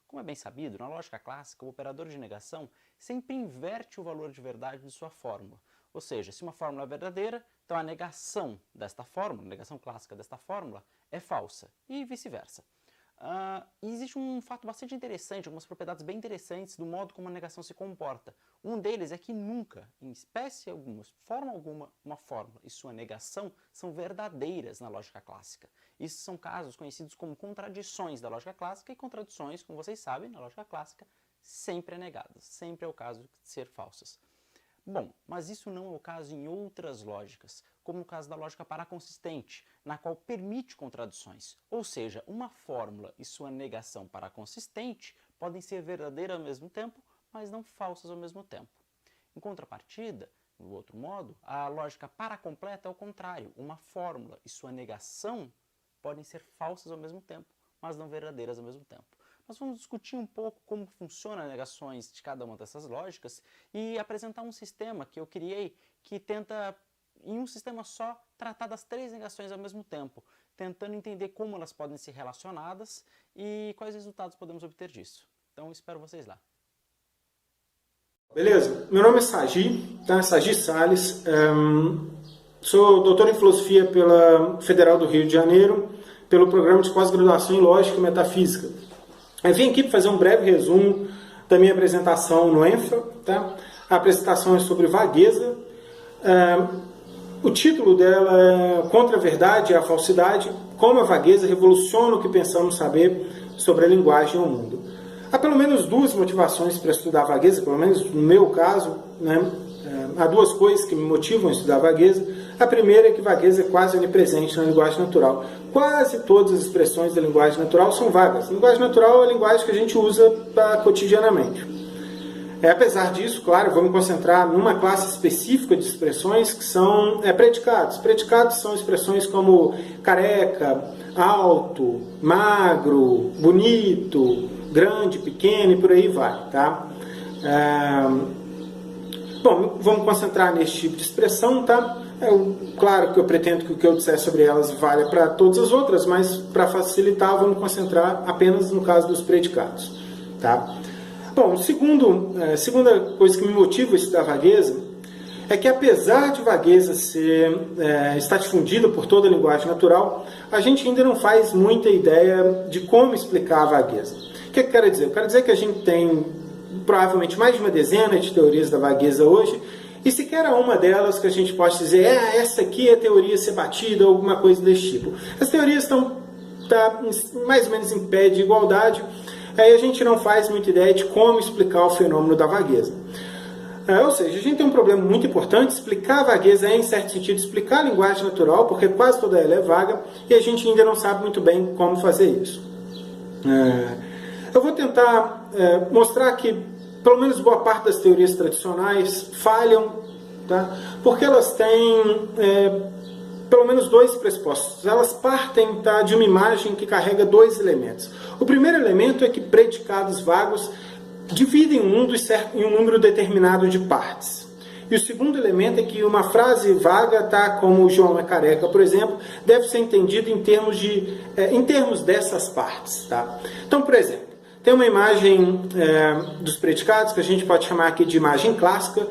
Como é bem sabido, na lógica clássica, o operador de negação sempre inverte o valor de verdade de sua fórmula. Ou seja, se uma fórmula é verdadeira, então a negação desta fórmula, a negação clássica desta fórmula, é falsa, e vice-versa. E existe um fato bastante interessante, algumas propriedades bem interessantes do modo como a negação se comporta. Um deles é que nunca, em espécie alguma, forma alguma, uma fórmula e sua negação são verdadeiras na lógica clássica. Isso são casos conhecidos como contradições da lógica clássica, e contradições, como vocês sabem, na lógica clássica, sempre é negadas, sempre é o caso de ser falsas. Bom, mas isso não é o caso em outras lógicas, como no caso da lógica paraconsistente, na qual permite contradições. Ou seja, uma fórmula e sua negação paraconsistente podem ser verdadeiras ao mesmo tempo, mas não falsas ao mesmo tempo. Em contrapartida, do outro modo, a lógica paracompleta é o contrário. Uma fórmula e sua negação podem ser falsas ao mesmo tempo, mas não verdadeiras ao mesmo tempo. Nós vamos discutir um pouco como funcionam as negações de cada uma dessas lógicas e apresentar um sistema que eu criei que tenta, em um sistema só, tratar das três negações ao mesmo tempo, tentando entender como elas podem ser relacionadas e quais resultados podemos obter disso. Então, espero vocês lá. Beleza? Meu nome é Sagi, tá? Sagi Salles. Sou doutor em filosofia pela Federal do Rio de Janeiro, pelo programa de pós-graduação em Lógica e Metafísica. Eu vim aqui para fazer um breve resumo da minha apresentação no ENFA. Tá? A apresentação é sobre vagueza. O título dela é Contra a Verdade e a Falsidade, como a vagueza revoluciona o que pensamos saber sobre a linguagem e o mundo. Há pelo menos duas motivações para estudar a vagueza, pelo menos no meu caso, né? Há duas coisas que me motivam a estudar a vagueza. A primeira é que vagueza é quase onipresente na linguagem natural. Quase todas as expressões da linguagem natural são vagas. A linguagem natural é a linguagem que a gente usa cotidianamente. Apesar disso, claro, eu vou me concentrar numa classe específica de expressões que são predicados. Predicados são expressões como careca, alto, magro, bonito, grande, pequeno e por aí vai. Tá? Bom, vamos concentrar nesse tipo de expressão, tá? Claro que eu pretendo que o que eu disser sobre elas valha para todas as outras, mas para facilitar, vamos concentrar apenas no caso dos predicados, tá? Bom, segunda coisa que me motiva a estudar vagueza é que, apesar de vagueza estar difundida por toda a linguagem natural, a gente ainda não faz muita ideia de como explicar a vagueza. O que eu quero dizer? Eu quero dizer que a gente tem provavelmente mais de uma dezena de teorias da vagueza hoje, e sequer há uma delas que a gente possa dizer essa aqui é a teoria a ser batida ou alguma coisa desse tipo. As teorias estão está mais ou menos em pé de igualdade, aí a gente não faz muita ideia de como explicar o fenômeno da vagueza. Ou seja, a gente tem um problema muito importante. Explicar a vagueza é, em certo sentido, explicar a linguagem natural, porque quase toda ela é vaga, e a gente ainda não sabe muito bem como fazer isso. Eu vou tentar mostrar que, pelo menos boa parte das teorias tradicionais falham, tá? Porque elas têm pelo menos dois pressupostos. Elas partem, tá, de uma imagem que carrega dois elementos. O primeiro elemento é que predicados vagos dividem o mundo em um número determinado de partes. E o segundo elemento é que uma frase vaga, tá, como o João é careca, por exemplo, deve ser entendida em termos dessas partes. Tá? Então, por exemplo, tem uma imagem dos predicados que a gente pode chamar aqui de imagem clássica,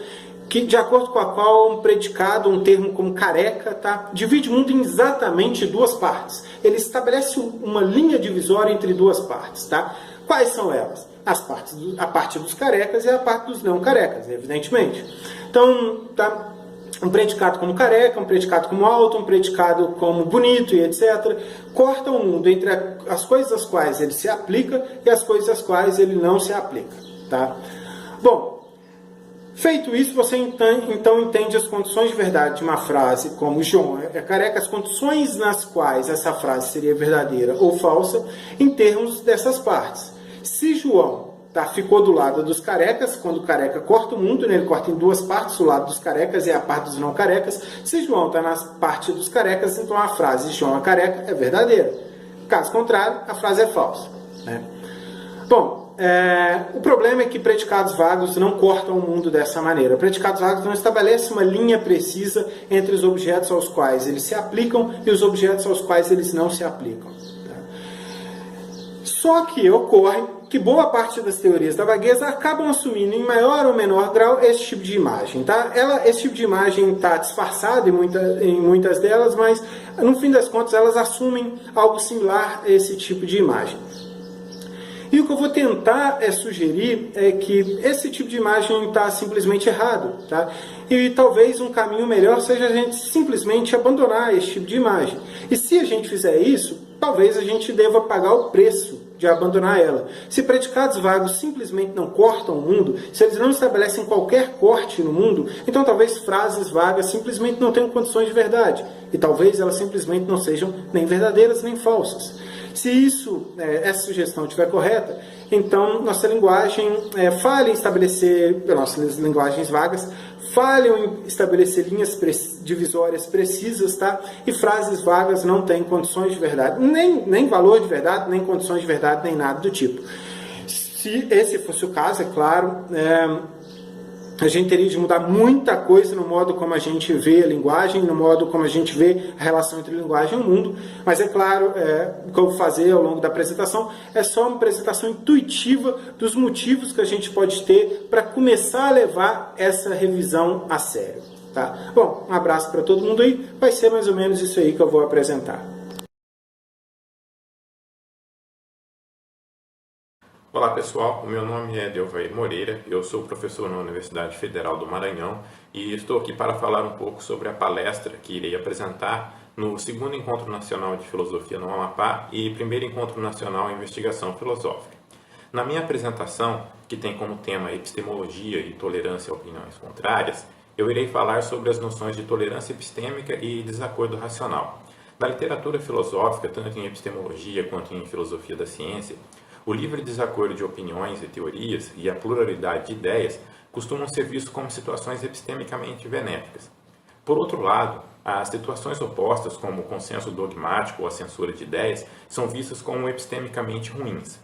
que, de acordo com a qual um predicado, um termo como careca, tá, divide o mundo em exatamente duas partes. Ele estabelece uma linha divisória entre duas partes. Tá? Quais são elas? A parte dos carecas e a parte dos não carecas, evidentemente. Então, tá, um predicado como careca, um predicado como alto, um predicado como bonito e etc. corta o mundo entre as coisas às quais ele se aplica e as coisas às quais ele não se aplica. Tá? Bom, feito isso, você então entende as condições de verdade de uma frase como João é careca, as condições nas quais essa frase seria verdadeira ou falsa em termos dessas partes. Se João ficou do lado dos carecas, quando o careca corta o mundo, né, ele corta em duas partes, o lado dos carecas e a parte dos não carecas. Se João está na parte dos carecas, então a frase João é careca é verdadeira. Caso contrário, a frase é falsa. Né? Bom, o problema é que predicados vagos não cortam o mundo dessa maneira. Predicados vagos não estabelecem uma linha precisa entre os objetos aos quais eles se aplicam e os objetos aos quais eles não se aplicam. Só que ocorre que boa parte das teorias da vagueza acabam assumindo em maior ou menor grau esse tipo de imagem. Tá? Esse tipo de imagem está disfarçado em muitas delas, mas no fim das contas elas assumem algo similar a esse tipo de imagem. E o que eu vou tentar sugerir é que esse tipo de imagem está simplesmente errado. Tá? E talvez um caminho melhor seja a gente simplesmente abandonar esse tipo de imagem. E se a gente fizer isso, talvez a gente deva pagar o preço de abandonar ela. Se predicados vagos simplesmente não cortam o mundo, se eles não estabelecem qualquer corte no mundo, então talvez frases vagas simplesmente não tenham condições de verdade. E talvez elas simplesmente não sejam nem verdadeiras nem falsas. Se essa sugestão estiver correta, então nossa linguagem falha em estabelecer, nossas linguagens vagas, falham em estabelecer linhas divisórias precisas, tá? E frases vagas não têm condições de verdade, nem valor de verdade, nem condições de verdade, nem nada do tipo. Se esse fosse o caso, é claro, a gente teria de mudar muita coisa no modo como a gente vê a linguagem, no modo como a gente vê a relação entre a linguagem e o mundo. Mas é claro, o que eu vou fazer ao longo da apresentação é só uma apresentação intuitiva dos motivos que a gente pode ter para começar a levar essa revisão a sério. Tá? Bom, um abraço para todo mundo aí. Vai ser mais ou menos isso aí que eu vou apresentar. Olá pessoal, o meu nome é Delvair Moreira, eu sou professor na Universidade Federal do Maranhão e estou aqui para falar um pouco sobre a palestra que irei apresentar no segundo Encontro Nacional de Filosofia no Amapá e primeiro Encontro Nacional em Investigação Filosófica. Na minha apresentação, que tem como tema epistemologia e tolerância a opiniões contrárias, eu irei falar sobre as noções de tolerância epistêmica e desacordo racional. Na literatura filosófica, tanto em epistemologia quanto em filosofia da ciência, o livre desacordo de opiniões e teorias e a pluralidade de ideias costumam ser vistos como situações epistemicamente benéficas. Por outro lado, as situações opostas, como o consenso dogmático ou a censura de ideias, são vistas como epistemicamente ruins.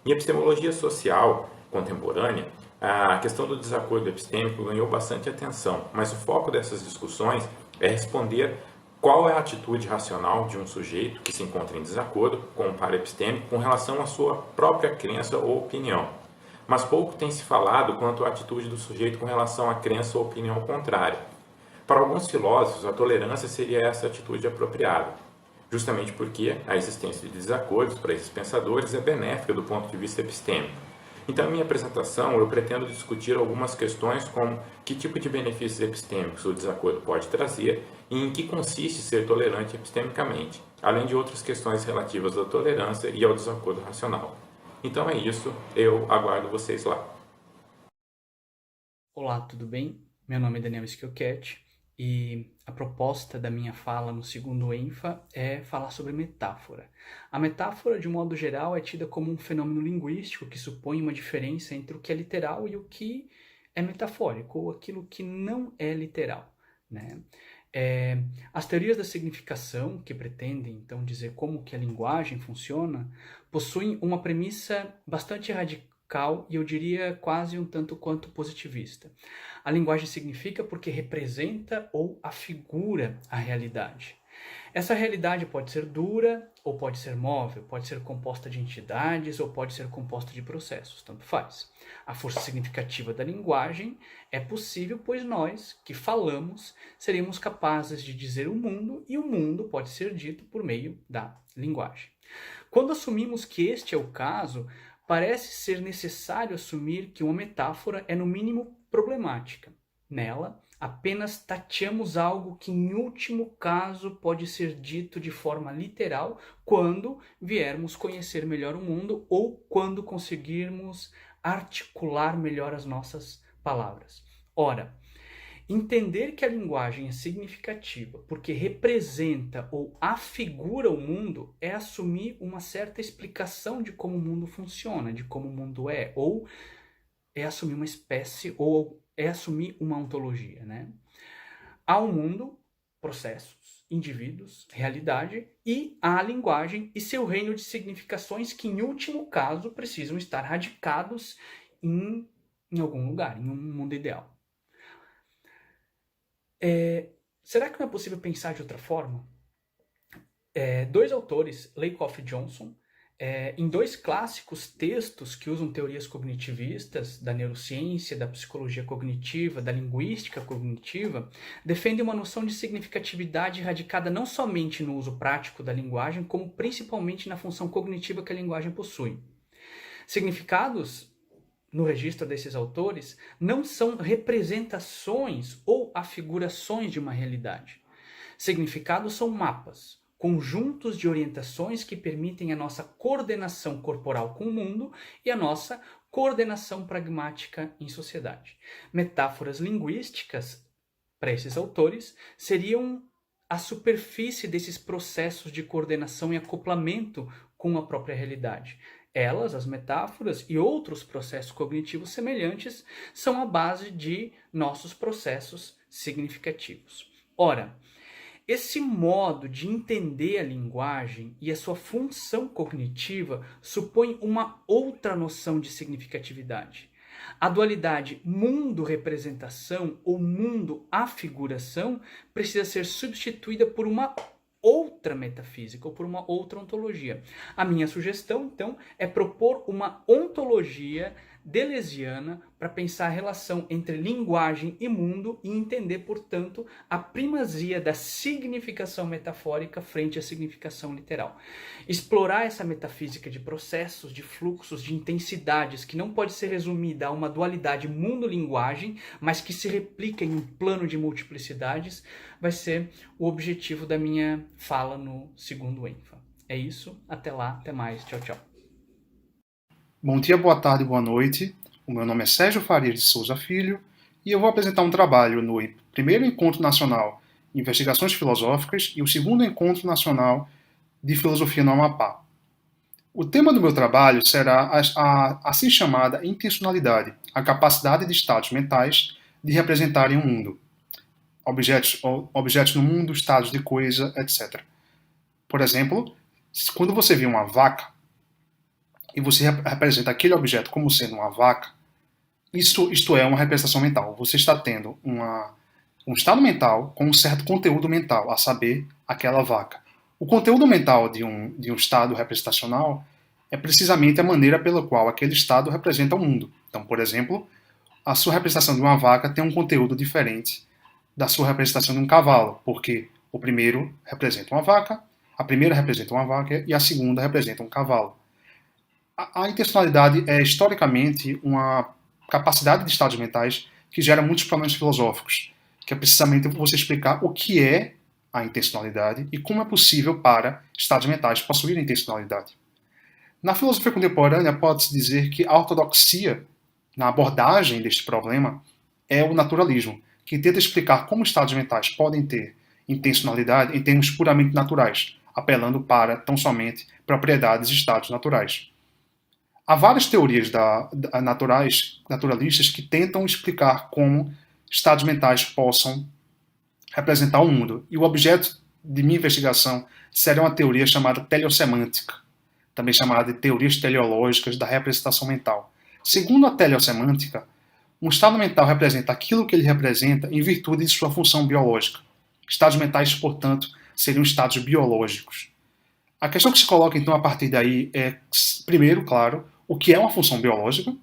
Em epistemologia social contemporânea, a questão do desacordo epistêmico ganhou bastante atenção, mas o foco dessas discussões é responder qual é a atitude racional de um sujeito que se encontra em desacordo com o par epistêmico com relação à sua própria crença ou opinião. Mas pouco tem se falado quanto à atitude do sujeito com relação à crença ou opinião contrária. Para alguns filósofos, a tolerância seria essa atitude apropriada, justamente porque a existência de desacordos para esses pensadores é benéfica do ponto de vista epistêmico. Então, em minha apresentação, eu pretendo discutir algumas questões como que tipo de benefícios epistêmicos o desacordo pode trazer e em que consiste ser tolerante epistemicamente, além de outras questões relativas à tolerância e ao desacordo racional. Então é isso, eu aguardo vocês lá. Olá, tudo bem? Meu nome é Daniel Schiochetti e a proposta da minha fala no segundo ENFA é falar sobre metáfora. A metáfora, de um modo geral, é tida como um fenômeno linguístico que supõe uma diferença entre o que é literal e o que é metafórico, ou aquilo que não é literal, né? As teorias da significação, que pretendem então dizer como que a linguagem funciona, possuem uma premissa bastante radical e eu diria quase um tanto quanto positivista. A linguagem significa porque representa ou afigura a realidade. Essa realidade pode ser dura ou pode ser móvel, pode ser composta de entidades ou pode ser composta de processos, tanto faz. A força significativa da linguagem é possível, pois nós, que falamos, seríamos capazes de dizer o mundo e o mundo pode ser dito por meio da linguagem. Quando assumimos que este é o caso, parece ser necessário assumir que uma metáfora é no mínimo problemática. Nela, apenas tateamos algo que, em último caso, pode ser dito de forma literal quando viermos conhecer melhor o mundo ou quando conseguirmos articular melhor as nossas palavras. Ora, entender que a linguagem é significativa porque representa ou afigura o mundo é assumir uma certa explicação de como o mundo funciona, de como o mundo é, ou é assumir uma espécie, ou é assumir uma ontologia, né? Há um mundo, processos, indivíduos, realidade, e há a linguagem e seu reino de significações que, em último caso, precisam estar radicados em algum lugar, em um mundo ideal. Será que não é possível pensar de outra forma? Dois autores, Lakoff e Johnson, em dois clássicos textos que usam teorias cognitivistas, da neurociência, da psicologia cognitiva, da linguística cognitiva, defendem uma noção de significatividade radicada não somente no uso prático da linguagem, como principalmente na função cognitiva que a linguagem possui. Significados, no registro desses autores, não são representações ou afigurações de uma realidade. Significados são mapas, conjuntos de orientações que permitem a nossa coordenação corporal com o mundo e a nossa coordenação pragmática em sociedade. Metáforas linguísticas, para esses autores, seriam a superfície desses processos de coordenação e acoplamento com a própria realidade. Elas, as metáforas e outros processos cognitivos semelhantes, são a base de nossos processos significativos. Ora, esse modo de entender a linguagem e a sua função cognitiva supõe uma outra noção de significatividade. A dualidade mundo-representação ou mundo-afiguração precisa ser substituída por uma outra metafísica ou por uma outra ontologia. A minha sugestão, então, é propor uma ontologia deleuziana para pensar a relação entre linguagem e mundo e entender, portanto, a primazia da significação metafórica frente à significação literal. Explorar essa metafísica de processos, de fluxos, de intensidades, que não pode ser resumida a uma dualidade mundo-linguagem, mas que se replica em um plano de multiplicidades, vai ser o objetivo da minha fala no segundo ENFA. É isso, até lá, até mais, tchau, tchau. Bom dia, boa tarde, boa noite. O meu nome é Sérgio Farias de Souza Filho e eu vou apresentar um trabalho no primeiro Encontro Nacional de Investigações Filosóficas e o segundo Encontro Nacional de Filosofia no Amapá. O tema do meu trabalho será a assim chamada intencionalidade, a capacidade de estados mentais de representarem o mundo. Objetos no mundo, estados de coisa, etc. Por exemplo, quando você vê uma vaca, e você representa aquele objeto como sendo uma vaca, isto é uma representação mental. Você está tendo um estado mental com um certo conteúdo mental, a saber, aquela vaca. O conteúdo mental de um estado representacional é precisamente a maneira pela qual aquele estado representa o mundo. Então, por exemplo, a sua representação de uma vaca tem um conteúdo diferente da sua representação de um cavalo, porque o primeiro representa uma vaca, a primeira representa uma vaca e a segunda representa um cavalo. A intencionalidade é, historicamente, uma capacidade de estados mentais que gera muitos problemas filosóficos, que é precisamente você explicar o que é a intencionalidade e como é possível para estados mentais possuírem intencionalidade. Na filosofia contemporânea, pode-se dizer que a ortodoxia na abordagem deste problema é o naturalismo, que tenta explicar como estados mentais podem ter intencionalidade em termos puramente naturais, apelando para tão somente propriedades de estados naturais. Há várias teorias naturalistas que tentam explicar como estados mentais possam representar o mundo. E o objeto de minha investigação será uma teoria chamada teleossemântica, também chamada de teorias teleológicas da representação mental. Segundo a teleossemântica, um estado mental representa aquilo que ele representa em virtude de sua função biológica. Estados mentais, portanto, seriam estados biológicos. A questão que se coloca, então, a partir daí é, primeiro, claro, o que é uma função biológica,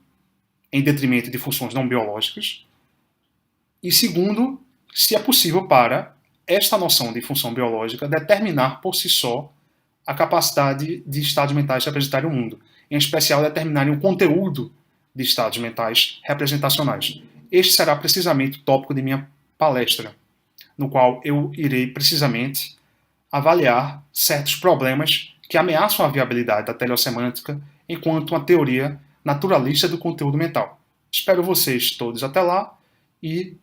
em detrimento de funções não biológicas, e segundo, se é possível para esta noção de função biológica determinar por si só a capacidade de estados mentais representarem o mundo, em especial determinarem o conteúdo de estados mentais representacionais. Este será precisamente o tópico de minha palestra, no qual eu irei precisamente avaliar certos problemas que ameaçam a viabilidade da teleossemântica enquanto uma teoria naturalista do conteúdo mental. Espero vocês todos até lá e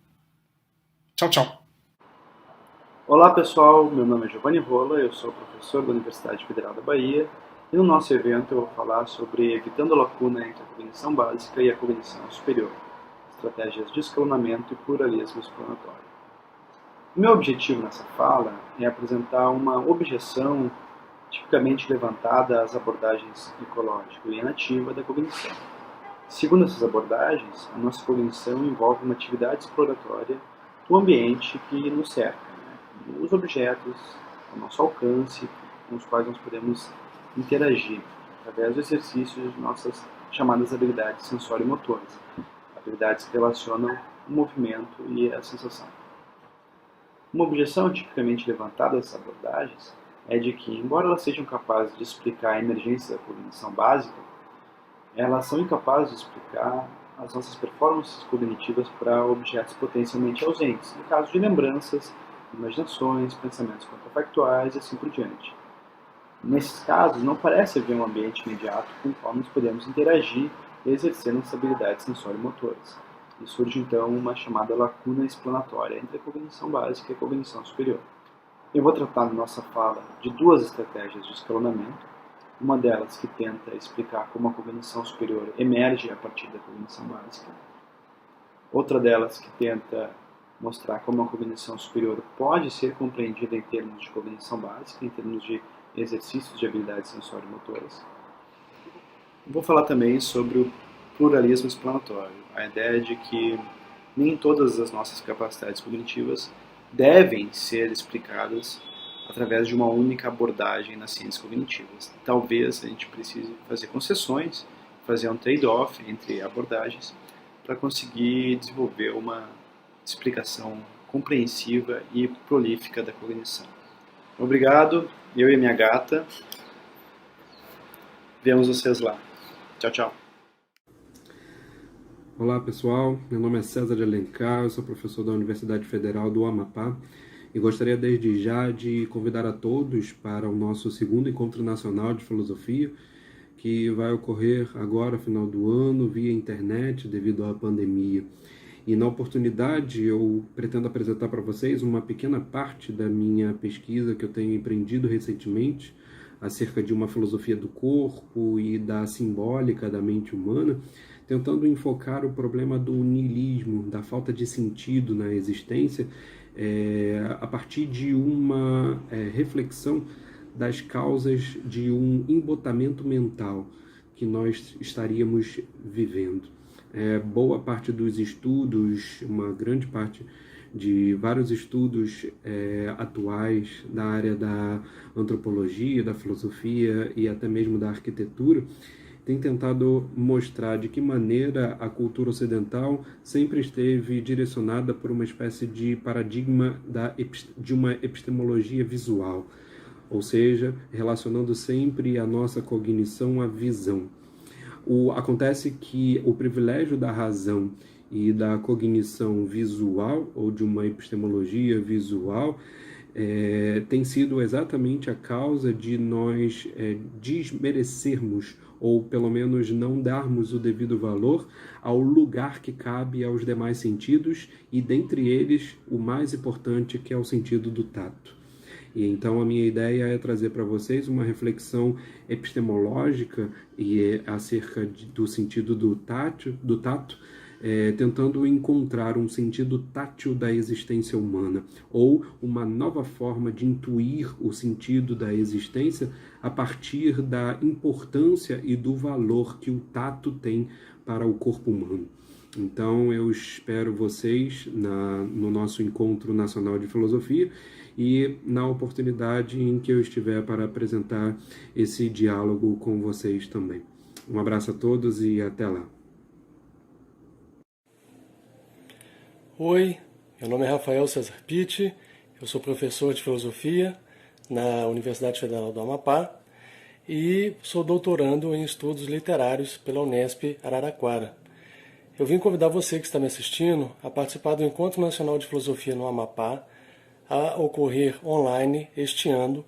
tchau, tchau. Olá pessoal, meu nome é Giovanni Rola, eu sou professor da Universidade Federal da Bahia e no nosso evento eu vou falar sobre evitando a lacuna entre a cognição básica e a cognição superior, estratégias de escalonamento e pluralismo explanatório. O meu objetivo nessa fala é apresentar uma objeção tipicamente levantada às abordagens ecológica e inativa da cognição. Segundo essas abordagens, a nossa cognição envolve uma atividade exploratória do ambiente que nos cerca, os objetos ao nosso alcance, com os quais nós podemos interagir através do exercício de nossas chamadas habilidades sensório-motoras, habilidades que relacionam o movimento e a sensação. Uma objeção tipicamente levantada a essas abordagens é de que, embora elas sejam capazes de explicar a emergência da cognição básica, elas são incapazes de explicar as nossas performances cognitivas para objetos potencialmente ausentes, no caso de lembranças, imaginações, pensamentos contrafactuais e assim por diante. Nesses casos, não parece haver um ambiente imediato com o qual nós podemos interagir e exercer nossas habilidades sensório-motoras. E surge então uma chamada lacuna explanatória entre a cognição básica e a cognição superior. Eu vou tratar na nossa fala de duas estratégias de escalonamento, uma delas que tenta explicar como a cognição superior emerge a partir da cognição básica, outra delas que tenta mostrar como a cognição superior pode ser compreendida em termos de cognição básica, em termos de exercícios de habilidades sensório-motoras. Vou falar também sobre o pluralismo explanatório, a ideia de que nem todas as nossas capacidades cognitivas devem ser explicadas através de uma única abordagem nas ciências cognitivas. Talvez a gente precise fazer concessões, fazer um trade-off entre abordagens para conseguir desenvolver uma explicação compreensiva e prolífica da cognição. Obrigado, eu e minha gata. Vemos vocês lá. Tchau, tchau. Olá pessoal, meu nome é César de Alencar, eu sou professor da Universidade Federal do Amapá e gostaria desde já de convidar a todos para o nosso segundo Encontro Nacional de Filosofia, que vai ocorrer agora, final do ano, via internet devido à pandemia. E na oportunidade eu pretendo apresentar para vocês uma pequena parte da minha pesquisa que eu tenho empreendido recentemente acerca de uma filosofia do corpo e da simbólica da mente humana, tentando enfocar o problema do niilismo, da falta de sentido na existência, a partir de uma reflexão das causas de um embotamento mental que nós estaríamos vivendo. Boa parte dos estudos, uma grande parte de vários estudos atuais da área da antropologia, da filosofia e até mesmo da arquitetura, tem tentado mostrar de que maneira a cultura ocidental sempre esteve direcionada por uma espécie de paradigma de uma epistemologia visual, ou seja, relacionando sempre a nossa cognição à visão. Acontece que o privilégio da razão e da cognição visual, ou de uma epistemologia visual, tem sido exatamente a causa de nós desmerecermos, ou pelo menos não darmos o devido valor ao lugar que cabe aos demais sentidos, e dentre eles o mais importante, que é o sentido do tato. E então a minha ideia é trazer para vocês uma reflexão epistemológica acerca do sentido do tato, tentando encontrar um sentido tátil da existência humana, ou uma nova forma de intuir o sentido da existência a partir da importância e do valor que o tato tem para o corpo humano. Então eu espero vocês no nosso Encontro Nacional de Filosofia e na oportunidade em que eu estiver para apresentar esse diálogo com vocês também. Um abraço a todos e até lá. Oi, meu nome é Rafael César Pitti, eu sou professor de filosofia na Universidade Federal do Amapá e sou doutorando em estudos literários pela Unesp Araraquara. Eu vim convidar você que está me assistindo a participar do Encontro Nacional de Filosofia no Amapá, a ocorrer online este ano,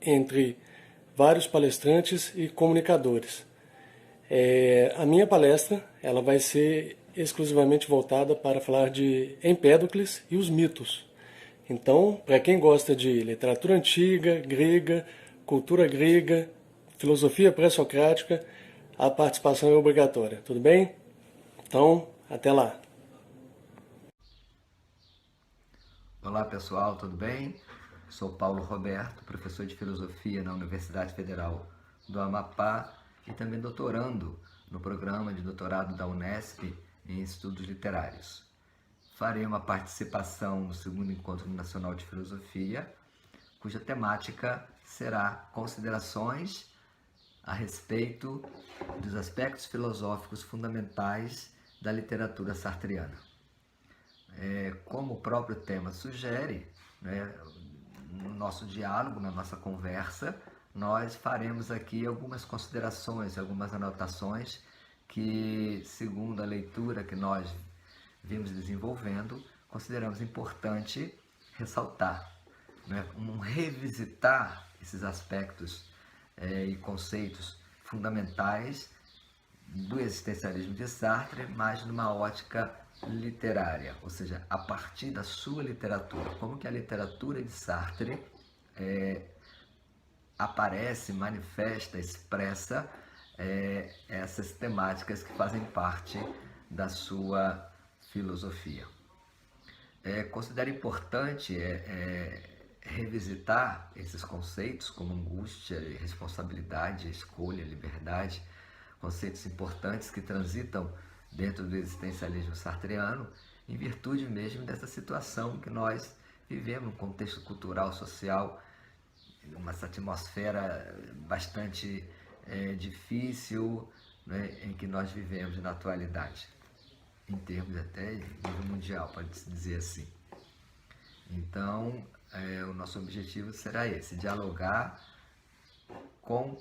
entre vários palestrantes e comunicadores. A minha palestra ela vai ser exclusivamente voltada para falar de Empédocles e os mitos. Então, para quem gosta de literatura antiga, grega, cultura grega, filosofia pré-socrática, a participação é obrigatória, tudo bem? Então, até lá! Olá pessoal, tudo bem? Sou Paulo Roberto, professor de filosofia na Universidade Federal do Amapá e também doutorando no programa de doutorado da Unesp em estudos literários. Farei uma participação no segundo Encontro Nacional de Filosofia, cuja temática será considerações a respeito dos aspectos filosóficos fundamentais da literatura sartreana. Como o próprio tema sugere, no nosso diálogo, na nossa conversa, nós faremos aqui algumas considerações, algumas anotações que, segundo a leitura que nós vimos desenvolvendo, consideramos importante ressaltar, revisitar esses aspectos e conceitos fundamentais do existencialismo de Sartre, mas numa ótica literária, ou seja, a partir da sua literatura, como que a literatura de Sartre aparece, manifesta, expressa essas temáticas que fazem parte da sua filosofia. Considero importante revisitar esses conceitos como angústia, responsabilidade, escolha, liberdade, conceitos importantes que transitam dentro do existencialismo sartreano, em virtude mesmo dessa situação que nós vivemos, um contexto cultural, social, uma atmosfera bastante difícil, em que nós vivemos na atualidade, em termos até de nível mundial, pode-se dizer assim. Então, o nosso objetivo será esse, dialogar com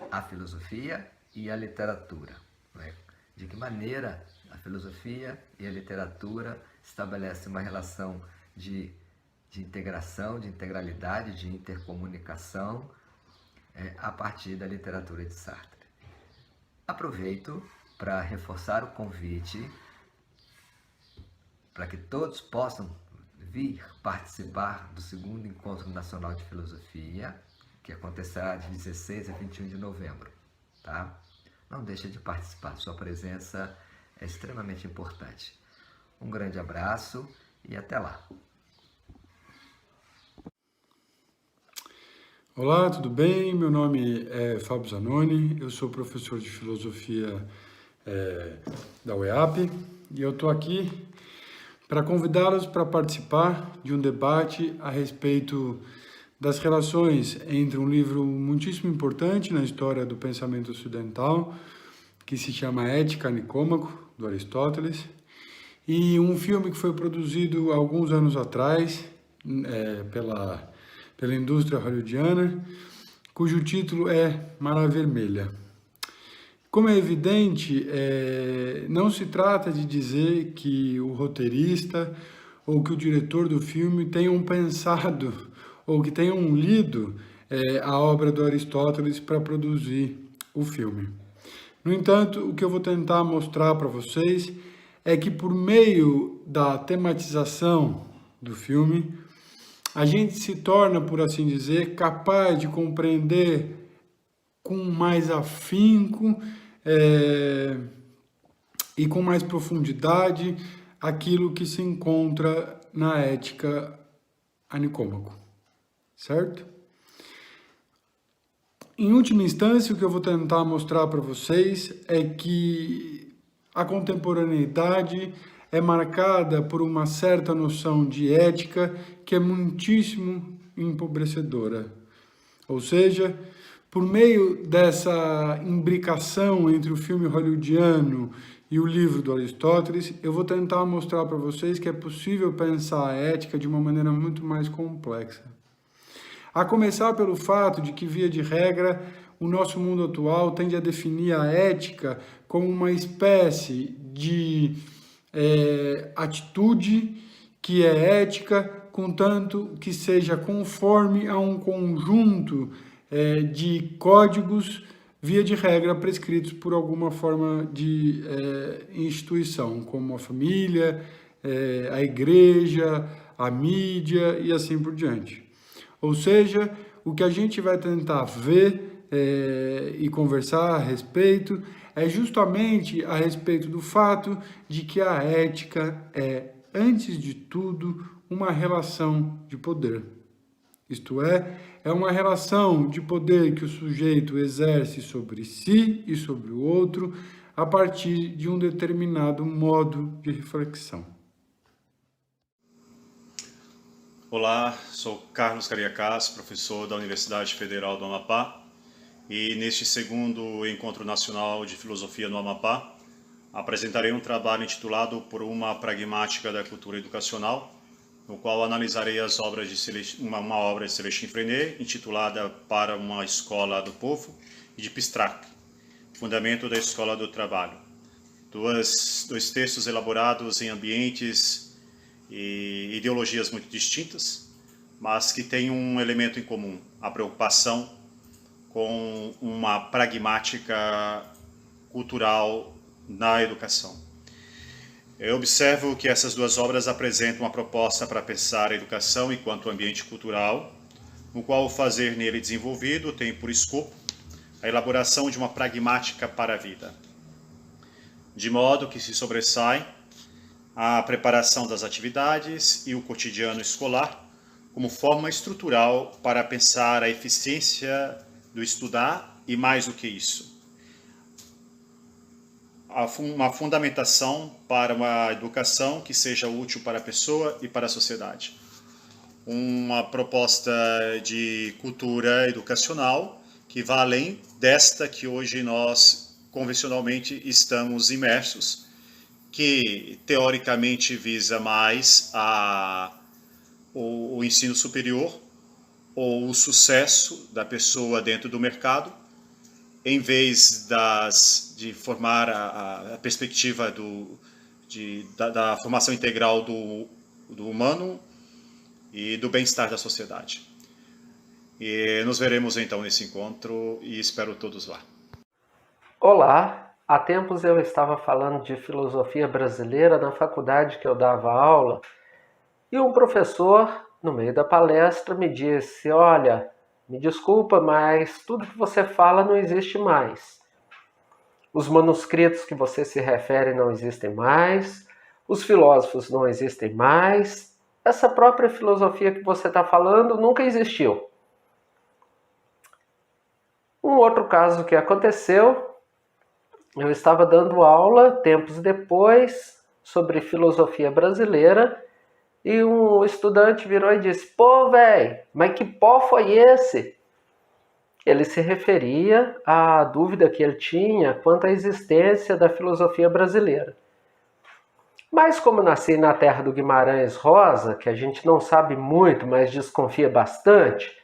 a filosofia e a literatura. De que maneira a filosofia e a literatura estabelecem uma relação de integração, de integralidade, de intercomunicação a partir da literatura de Sartre. Aproveito para reforçar o convite para que todos possam vir participar do segundo Encontro Nacional de Filosofia, que acontecerá de 16 a 21 de novembro, tá? Não deixe de participar, sua presença é extremamente importante. Um grande abraço e até lá. Olá, tudo bem? Meu nome é Fábio Zanoni, eu sou professor de filosofia da UEAP e eu estou aqui para convidá-los para participar de um debate a respeito das relações entre um livro muitíssimo importante na história do pensamento ocidental, que se chama Ética Nicômaco, do Aristóteles, e um filme que foi produzido há alguns anos atrás pela indústria hollywoodiana, cujo título é Mara Vermelha. Como é evidente, não se trata de dizer que o roteirista ou que o diretor do filme tenham pensado ou que tenham lido a obra do Aristóteles para produzir o filme. No entanto, o que eu vou tentar mostrar para vocês é que por meio da tematização do filme, a gente se torna, por assim dizer, capaz de compreender com mais afinco e com mais profundidade aquilo que se encontra na ética a Nicômaco, certo? Em última instância, o que eu vou tentar mostrar para vocês é que a contemporaneidade é marcada por uma certa noção de ética que é muitíssimo empobrecedora. Ou seja, por meio dessa imbricação entre o filme hollywoodiano e o livro do Aristóteles, eu vou tentar mostrar para vocês que é possível pensar a ética de uma maneira muito mais complexa. A começar pelo fato de que, via de regra, o nosso mundo atual tende a definir a ética como uma espécie de atitude que é ética, contanto que seja conforme a um conjunto de códigos, via de regra, prescritos por alguma forma de instituição, como a família, a igreja, a mídia e assim por diante. Ou seja, o que a gente vai tentar ver e conversar a respeito é justamente a respeito do fato de que a ética é, antes de tudo, uma relação de poder. Isto é uma relação de poder que o sujeito exerce sobre si e sobre o outro a partir de um determinado modo de reflexão. Olá, sou Carlos Cariacás, professor da Universidade Federal do Amapá, e neste segundo Encontro Nacional de Filosofia no Amapá, apresentarei um trabalho intitulado Por uma Pragmática da Cultura Educacional, no qual analisarei as obras de uma obra de Celestin Freinet, intitulada Para uma Escola do Povo, e de Pistrac, Fundamento da Escola do Trabalho. Dois textos elaborados em ambientes e ideologias muito distintas, mas que têm um elemento em comum, a preocupação com uma pragmática cultural na educação. Eu observo que essas duas obras apresentam uma proposta para pensar a educação enquanto ambiente cultural, no qual o fazer nele desenvolvido tem por escopo a elaboração de uma pragmática para a vida, de modo que se sobressaem a preparação das atividades e o cotidiano escolar como forma estrutural para pensar a eficiência do estudar e, mais do que isso, uma fundamentação para uma educação que seja útil para a pessoa e para a sociedade. Uma proposta de cultura educacional que vá além desta que hoje nós convencionalmente estamos imersos, que teoricamente visa mais o ensino superior ou o sucesso da pessoa dentro do mercado, em vez de formar a perspectiva da formação integral do humano e do bem-estar da sociedade. E nos veremos então nesse encontro e espero todos lá. Olá! Há tempos eu estava falando de filosofia brasileira na faculdade que eu dava aula e um professor, no meio da palestra, me disse: olha, me desculpa, mas tudo que você fala não existe mais. Os manuscritos que você se refere não existem mais, os filósofos não existem mais, essa própria filosofia que você está falando nunca existiu. Um outro caso que aconteceu, eu estava dando aula, tempos depois, sobre filosofia brasileira, e um estudante virou e disse: pô, velho, mas que pó foi esse? Ele se referia à dúvida que ele tinha quanto à existência da filosofia brasileira. Mas como nasci na terra do Guimarães Rosa, que a gente não sabe muito, mas desconfia bastante,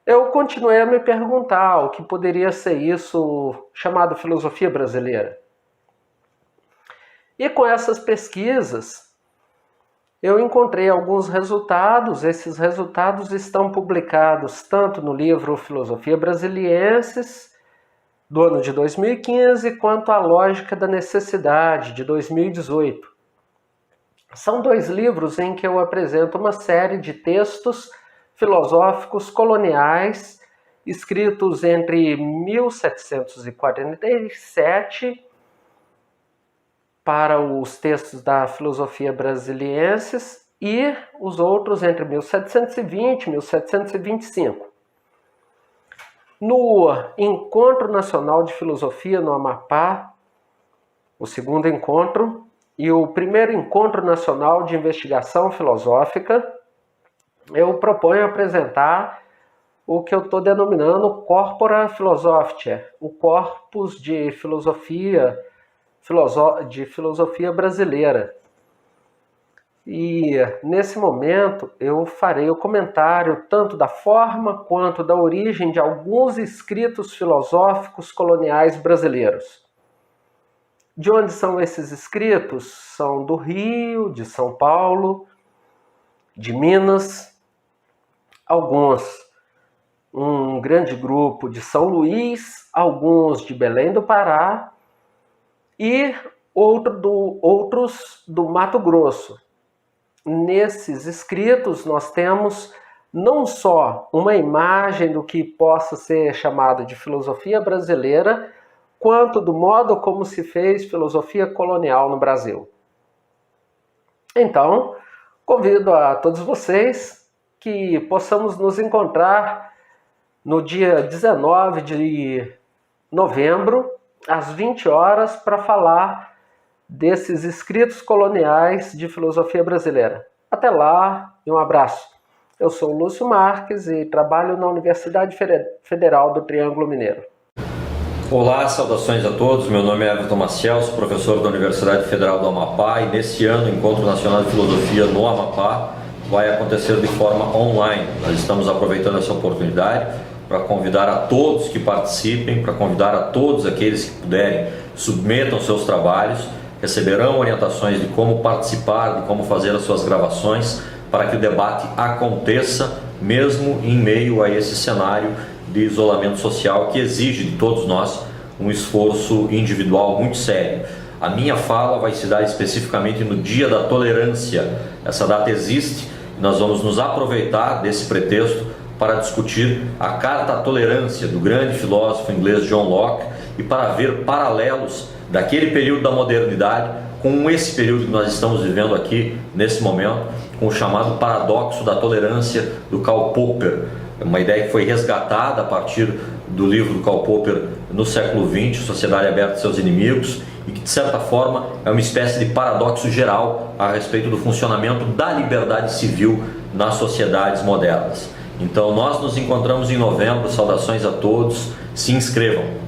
eu continuei a me perguntar o que poderia ser isso chamado filosofia brasileira. E com essas pesquisas, eu encontrei alguns resultados. Esses resultados estão publicados tanto no livro Filosofia Brasiliensis, do ano de 2015, quanto a Lógica da Necessidade, de 2018. São 2 livros em que eu apresento uma série de textos filosóficos coloniais escritos entre 1747 para os textos da Filosofia Brasiliensis e os outros entre 1720 e 1725. No Encontro Nacional de Filosofia no Amapá, o segundo encontro, e o primeiro Encontro Nacional de Investigação Filosófica, eu proponho apresentar o que eu estou denominando Corpora Philosophiae, o corpus de filosofia brasileira. E nesse momento eu farei o comentário tanto da forma quanto da origem de alguns escritos filosóficos coloniais brasileiros. De onde são esses escritos? São do Rio, de São Paulo, de Minas, alguns, um grande grupo de São Luís, alguns de Belém do Pará e outros do Mato Grosso. Nesses escritos nós temos não só uma imagem do que possa ser chamado de filosofia brasileira, quanto do modo como se fez filosofia colonial no Brasil. Então, convido a todos vocês que possamos nos encontrar no dia 19 de novembro, às 20 horas, para falar desses escritos coloniais de filosofia brasileira. Até lá e um abraço. Eu sou Lúcio Marques e trabalho na Universidade Federal do Triângulo Mineiro. Olá, saudações a todos. Meu nome é Everton Maciel, sou professor da Universidade Federal do Amapá e nesse ano o Encontro Nacional de Filosofia no Amapá vai acontecer de forma online. Nós estamos aproveitando essa oportunidade para convidar a todos que participem, para convidar a todos aqueles que puderem, submetam seus trabalhos, receberão orientações de como participar, de como fazer as suas gravações, para que o debate aconteça mesmo em meio a esse cenário de isolamento social que exige de todos nós um esforço individual muito sério. A minha fala vai se dar especificamente no Dia da Tolerância. Essa data existe e nós vamos nos aproveitar desse pretexto para discutir a Carta à Tolerância do grande filósofo inglês John Locke e para ver paralelos daquele período da modernidade com esse período que nós estamos vivendo aqui nesse momento, com o chamado paradoxo da tolerância do Karl Popper. Uma ideia que foi resgatada a partir do livro do Karl Popper no século XX, Sociedade Aberta aos Seus Inimigos, e que de certa forma é uma espécie de paradoxo geral a respeito do funcionamento da liberdade civil nas sociedades modernas. Então nós nos encontramos em novembro, saudações a todos, se inscrevam.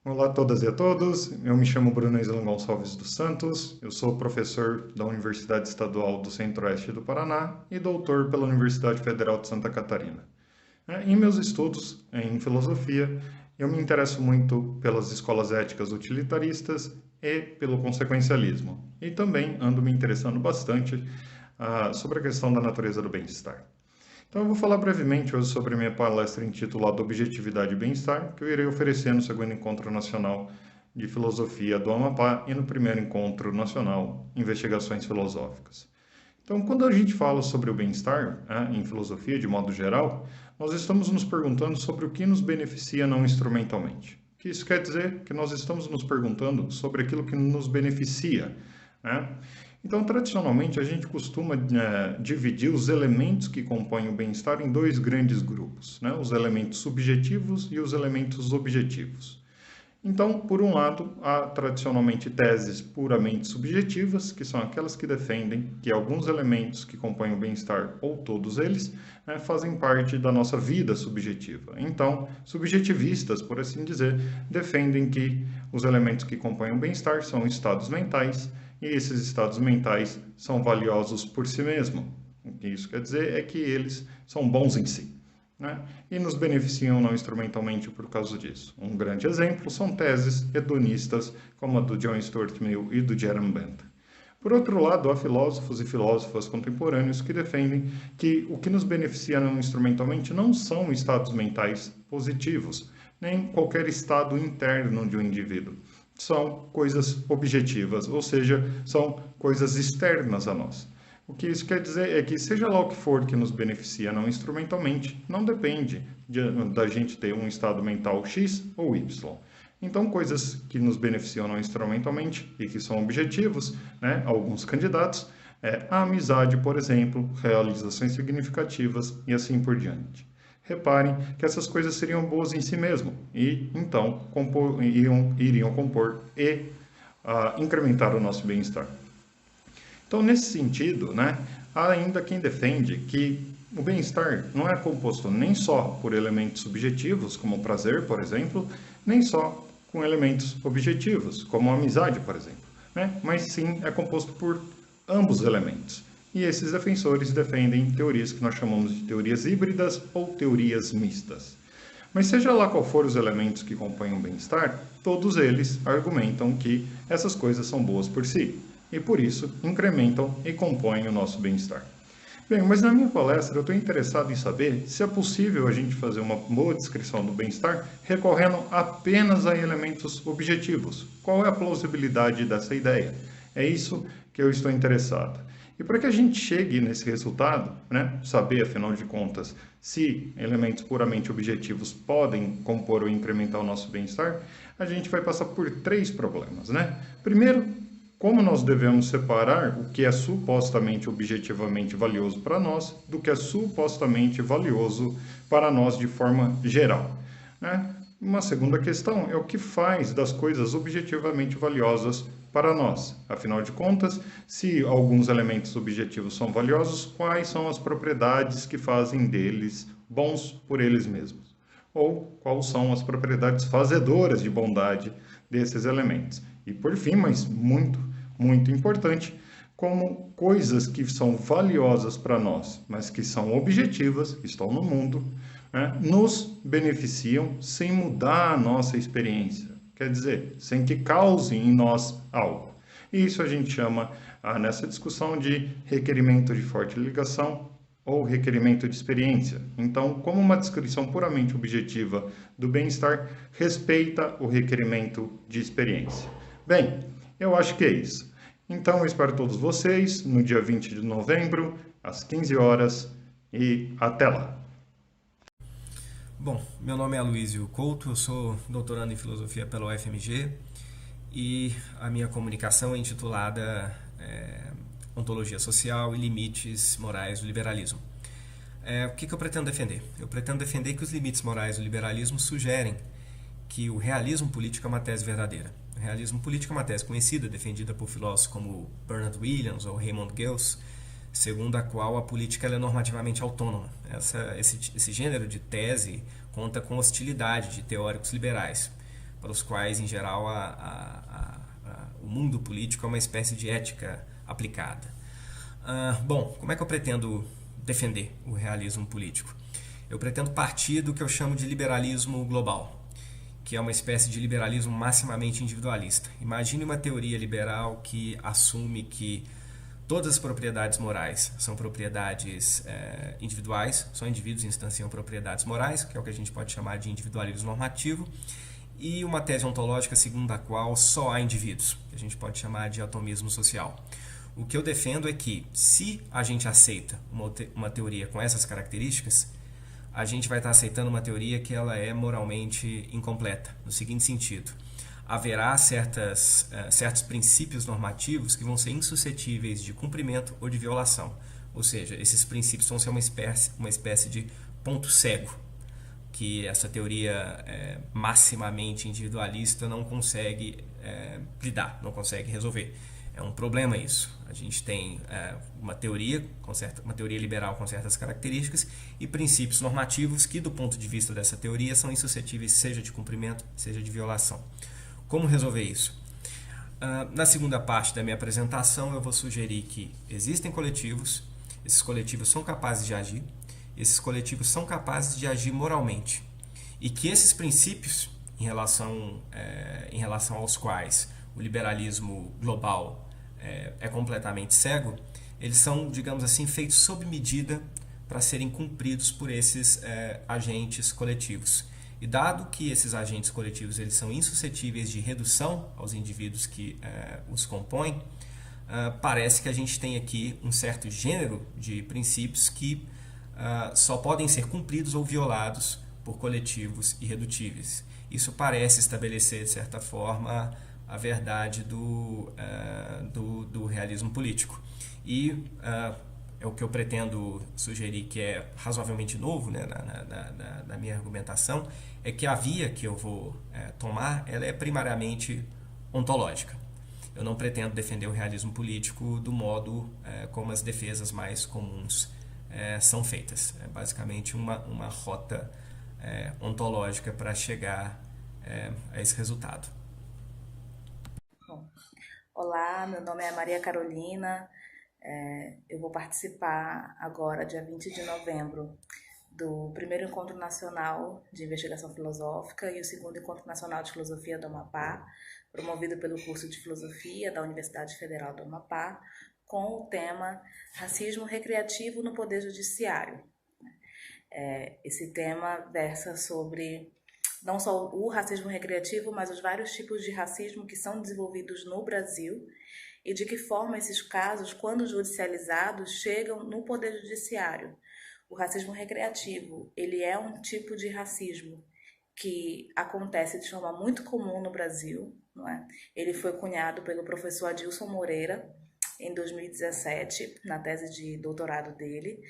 Olá a todas e a todos, eu me chamo Bruno Islan Gonçalves dos Santos, eu sou professor da Universidade Estadual do Centro-Oeste do Paraná e doutor pela Universidade Federal de Santa Catarina. Em meus estudos em filosofia, eu me interesso muito pelas escolas éticas utilitaristas e pelo consequencialismo, e também ando me interessando bastante sobre a questão da natureza do bem-estar. Então eu vou falar brevemente hoje sobre a minha palestra intitulada Objetividade e Bem-Estar, que eu irei oferecer no segundo Encontro Nacional de Filosofia do Amapá e no primeiro Encontro Nacional Investigações Filosóficas. Então, quando a gente fala sobre o bem-estar, em filosofia de modo geral, nós estamos nos perguntando sobre o que nos beneficia não instrumentalmente. O que isso quer dizer? Que nós estamos nos perguntando sobre aquilo que nos beneficia, Então, tradicionalmente, a gente costuma dividir os elementos que compõem o bem-estar em 2 grandes grupos, os elementos subjetivos e os elementos objetivos. Então, por um lado, há tradicionalmente teses puramente subjetivas, que são aquelas que defendem que alguns elementos que compõem o bem-estar, ou todos eles, fazem parte da nossa vida subjetiva. Então, subjetivistas, por assim dizer, defendem que os elementos que compõem o bem-estar são estados mentais, e esses estados mentais são valiosos por si mesmos. O que isso quer dizer é que eles são bons em si. né? E nos beneficiam não instrumentalmente por causa disso. Um grande exemplo são teses hedonistas como a do John Stuart Mill e do Jerome Bentham. Por outro lado, há filósofos e filósofas contemporâneos que defendem que o que nos beneficia não instrumentalmente não são estados mentais positivos, nem qualquer estado interno de um indivíduo. São coisas objetivas, ou seja, são coisas externas a nós. O que isso quer dizer é que, seja lá o que for que nos beneficia não instrumentalmente, não depende da gente ter um estado mental X ou Y. Então, coisas que nos beneficiam não instrumentalmente e que são objetivos, né, alguns candidatos, a amizade, por exemplo, realizações significativas e assim por diante. Reparem que essas coisas seriam boas em si mesmo e, então, iriam compor e incrementar o nosso bem-estar. Então, nesse sentido, né, há ainda quem defende que o bem-estar não é composto nem só por elementos subjetivos, como o prazer, por exemplo, nem só com elementos objetivos, como a amizade, por exemplo, né, mas sim é composto por ambos elementos. E esses defensores defendem teorias que nós chamamos de teorias híbridas ou teorias mistas. Mas seja lá qual for os elementos que compõem o bem-estar, todos eles argumentam que essas coisas são boas por si, e por isso incrementam e compõem o nosso bem-estar. Bem, mas na minha palestra eu estou interessado em saber se é possível a gente fazer uma boa descrição do bem-estar recorrendo apenas a elementos objetivos. Qual é a plausibilidade dessa ideia? É isso que eu estou interessado. E para que a gente chegue nesse resultado, né, saber, afinal de contas, se elementos puramente objetivos podem compor ou incrementar o nosso bem-estar, a gente vai passar por 3 problemas, né? Primeiro, como nós devemos separar o que é supostamente objetivamente valioso para nós do que é supostamente valioso para nós de forma geral, né? Uma segunda questão é o que faz das coisas objetivamente valiosas para nós. Afinal de contas, se alguns elementos objetivos são valiosos, quais são as propriedades que fazem deles bons por eles mesmos? Ou quais são as propriedades fazedoras de bondade desses elementos? E por fim, mas muito importante, como coisas que são valiosas para nós, mas que são objetivas, estão no mundo, né, nos beneficiam sem mudar a nossa experiência. Quer dizer, sem que causem em nós algo. E isso a gente chama, nessa discussão, de requerimento de forte ligação ou requerimento de experiência. Então, como uma descrição puramente objetiva do bem-estar respeita o requerimento de experiência. Bem, eu acho que é isso. Então, eu espero todos vocês no dia 20 de novembro, às 15 horas, e até lá. Bom, meu nome é Aloysio Couto, eu sou doutorando em filosofia pela UFMG e a minha comunicação é intitulada Ontologia Social e Limites Morais do Liberalismo. O que eu pretendo defender? Eu pretendo defender que os limites morais do liberalismo sugerem que o realismo político é uma tese verdadeira. O realismo político é uma tese conhecida, defendida por filósofos como Bernard Williams ou Raymond Gels, segundo a qual a política ela é normativamente autônoma. Esse gênero de tese conta com hostilidade de teóricos liberais, para os quais, em geral, o mundo político é uma espécie de ética aplicada. Bom, como é que eu pretendo defender o realismo político? Eu pretendo partir do que eu chamo de liberalismo global, que é uma espécie de liberalismo maximamente individualista. Imagine uma teoria liberal que assume que todas as propriedades morais são propriedades individuais, só indivíduos instanciam propriedades morais, que é o que a gente pode chamar de individualismo normativo, e uma tese ontológica segundo a qual só há indivíduos, que a gente pode chamar de atomismo social. O que eu defendo é que, se a gente aceita uma teoria com essas características, a gente vai estar aceitando uma teoria que ela é moralmente incompleta, no seguinte sentido: haverá certos princípios normativos que vão ser insuscetíveis de cumprimento ou de violação. Ou seja, esses princípios vão ser uma espécie de ponto cego, que essa teoria maximamente individualista não consegue lidar, não consegue resolver. É um problema isso. A gente tem uma teoria liberal com certas características e princípios normativos que, do ponto de vista dessa teoria, são insuscetíveis seja de cumprimento, seja de violação. Como resolver isso? Na segunda parte da minha apresentação, eu vou sugerir que existem coletivos, esses coletivos são capazes de agir, esses coletivos são capazes de agir moralmente e que esses princípios, em relação aos quais o liberalismo global é completamente cego, eles são, digamos assim, feitos sob medida para serem cumpridos por esses agentes coletivos. E dado que esses agentes coletivos eles são insuscetíveis de redução aos indivíduos que os compõem, parece que a gente tem aqui um certo gênero de princípios que só podem ser cumpridos ou violados por coletivos irredutíveis. Isso parece estabelecer, de certa forma, a verdade do realismo político. E é o que eu pretendo sugerir, que é razoavelmente novo, né, na minha argumentação, é que a via que eu vou tomar ela é primariamente ontológica. Eu não pretendo defender o realismo político do modo como as defesas mais comuns são feitas. É basicamente uma rota ontológica para chegar a esse resultado. Bom, olá, meu nome é Maria Carolina. Eu vou participar agora, dia 20 de novembro, do primeiro Encontro Nacional de Investigação Filosófica e o segundo Encontro Nacional de Filosofia do Amapá, promovido pelo curso de Filosofia da Universidade Federal do Amapá, com o tema Racismo Recreativo no Poder Judiciário. Esse tema versa sobre não só o racismo recreativo, mas os vários tipos de racismo que são desenvolvidos no Brasil e de que forma esses casos, quando judicializados, chegam no Poder Judiciário. O racismo recreativo, ele é um tipo de racismo que acontece de forma muito comum no Brasil, não é? Ele foi cunhado pelo professor Adilson Moreira em 2017, na tese de doutorado dele,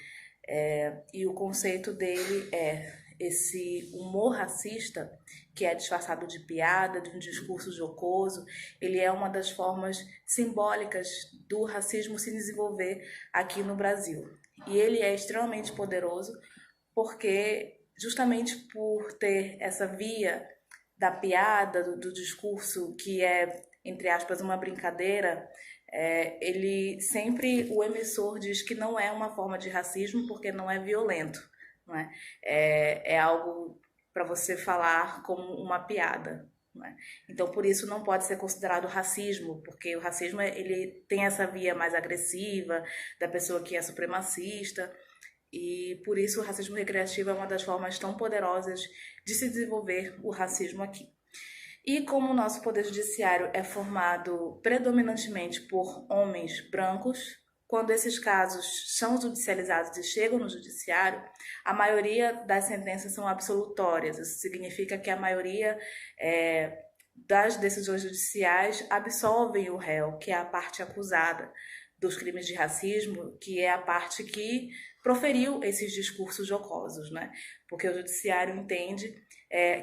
e o conceito dele é esse humor racista, que é disfarçado de piada, de um discurso jocoso. Ele é uma das formas simbólicas do racismo se desenvolver aqui no Brasil. E ele é extremamente poderoso porque, justamente por ter essa via da piada, do discurso que é, entre aspas, uma brincadeira, ele sempre, o emissor diz que não é uma forma de racismo porque não é violento. Não é? É algo para você falar como uma piada. Não é? Então, por isso, não pode ser considerado racismo, porque o racismo ele tem essa via mais agressiva da pessoa que é supremacista, e por isso o racismo recreativo é uma das formas tão poderosas de se desenvolver o racismo aqui. E como o nosso Poder Judiciário é formado predominantemente por homens brancos, quando esses casos são judicializados e chegam no judiciário, a maioria das sentenças são absolutórias. Isso significa que a maioria das decisões judiciais absolvem o réu, que é a parte acusada dos crimes de racismo, que é a parte que proferiu esses discursos jocosos, né? Porque o judiciário entende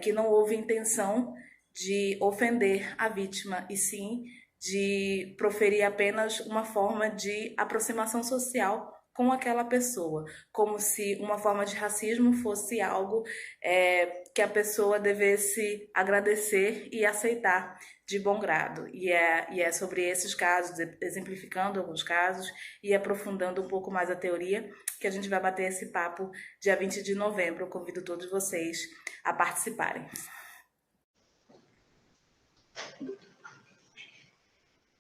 que não houve intenção de ofender a vítima, e sim de proferir apenas uma forma de aproximação social com aquela pessoa, como se uma forma de racismo fosse algo que a pessoa devesse agradecer e aceitar de bom grado. E é sobre esses casos, exemplificando alguns casos e aprofundando um pouco mais a teoria, que a gente vai bater esse papo dia 20 de novembro. Eu convido todos vocês a participarem.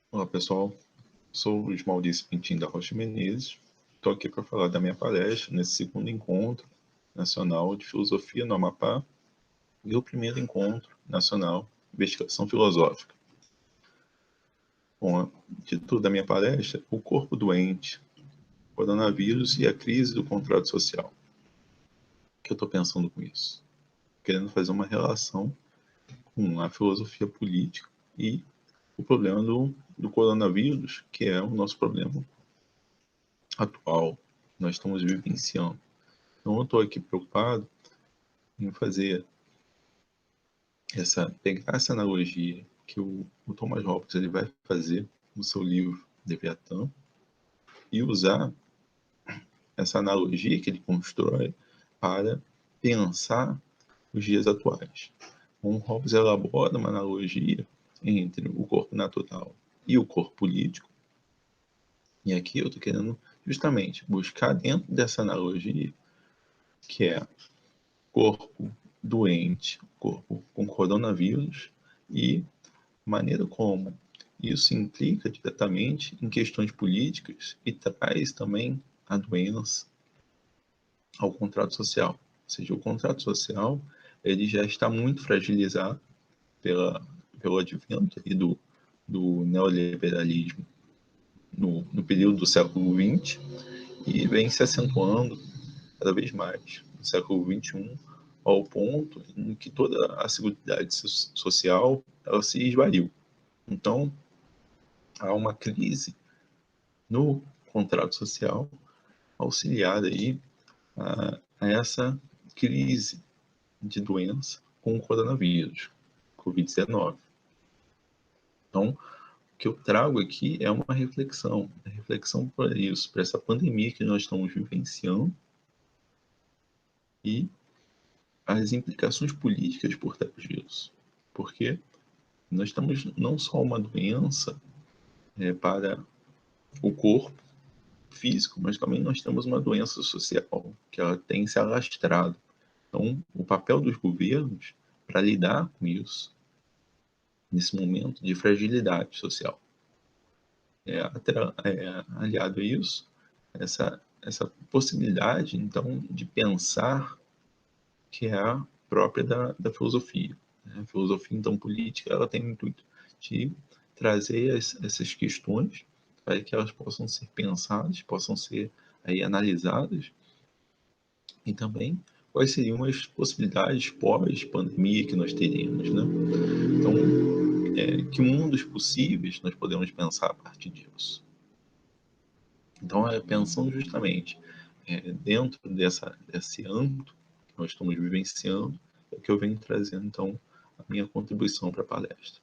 Olá pessoal, sou o Luiz Maurício Pintinho da Rocha Menezes. Estou aqui para falar da minha palestra nesse segundo encontro nacional de filosofia no Amapá e o primeiro encontro nacional de investigação filosófica. Bom, o título da minha palestra é O Corpo Doente, Coronavírus e a Crise do Contrato Social. O que eu estou pensando com isso? Querendo fazer uma relação com a filosofia política e o problema do coronavírus, que é o nosso problema atual, nós estamos vivenciando. Então eu estou aqui preocupado em pegar essa analogia que o Thomas Hobbes ele vai fazer no seu livro Leviatã e usar essa analogia que ele constrói para pensar os dias atuais. O Hobbes elabora uma analogia entre o corpo natural e o corpo político. E aqui eu estou querendo justamente buscar dentro dessa analogia que é corpo doente, corpo com coronavírus, e maneira como isso implica diretamente em questões políticas e traz também a doença ao contrato social. Ou seja, o contrato social ele já está muito fragilizado pelo advento do neoliberalismo no período do século XX e vem se acentuando cada vez mais no século XXI, ao ponto em que toda a seguridade social ela se esvaiu. Então, há uma crise no contrato social auxiliada aí a essa crise de doença com o coronavírus, Covid-19. Então, o que eu trago aqui é uma reflexão para isso, para essa pandemia que nós estamos vivenciando e as implicações políticas por trás disso. Porque nós estamos não só uma doença para o corpo físico, mas também nós temos uma doença social que ela tem se alastrado. Então, o papel dos governos para lidar com isso, nesse momento de fragilidade social, aliado a isso, essa possibilidade, então, de pensar que é a própria da filosofia. A filosofia, então, política, ela tem o intuito de trazer essas questões para que elas possam ser pensadas, possam ser aí analisadas, e também quais seriam as possibilidades pós-pandemia que nós teríamos, né? Então, que mundos possíveis nós podemos pensar a partir disso? Então, pensando justamente dentro desse âmbito que nós estamos vivenciando, é que eu venho trazendo, então, a minha contribuição para a palestra.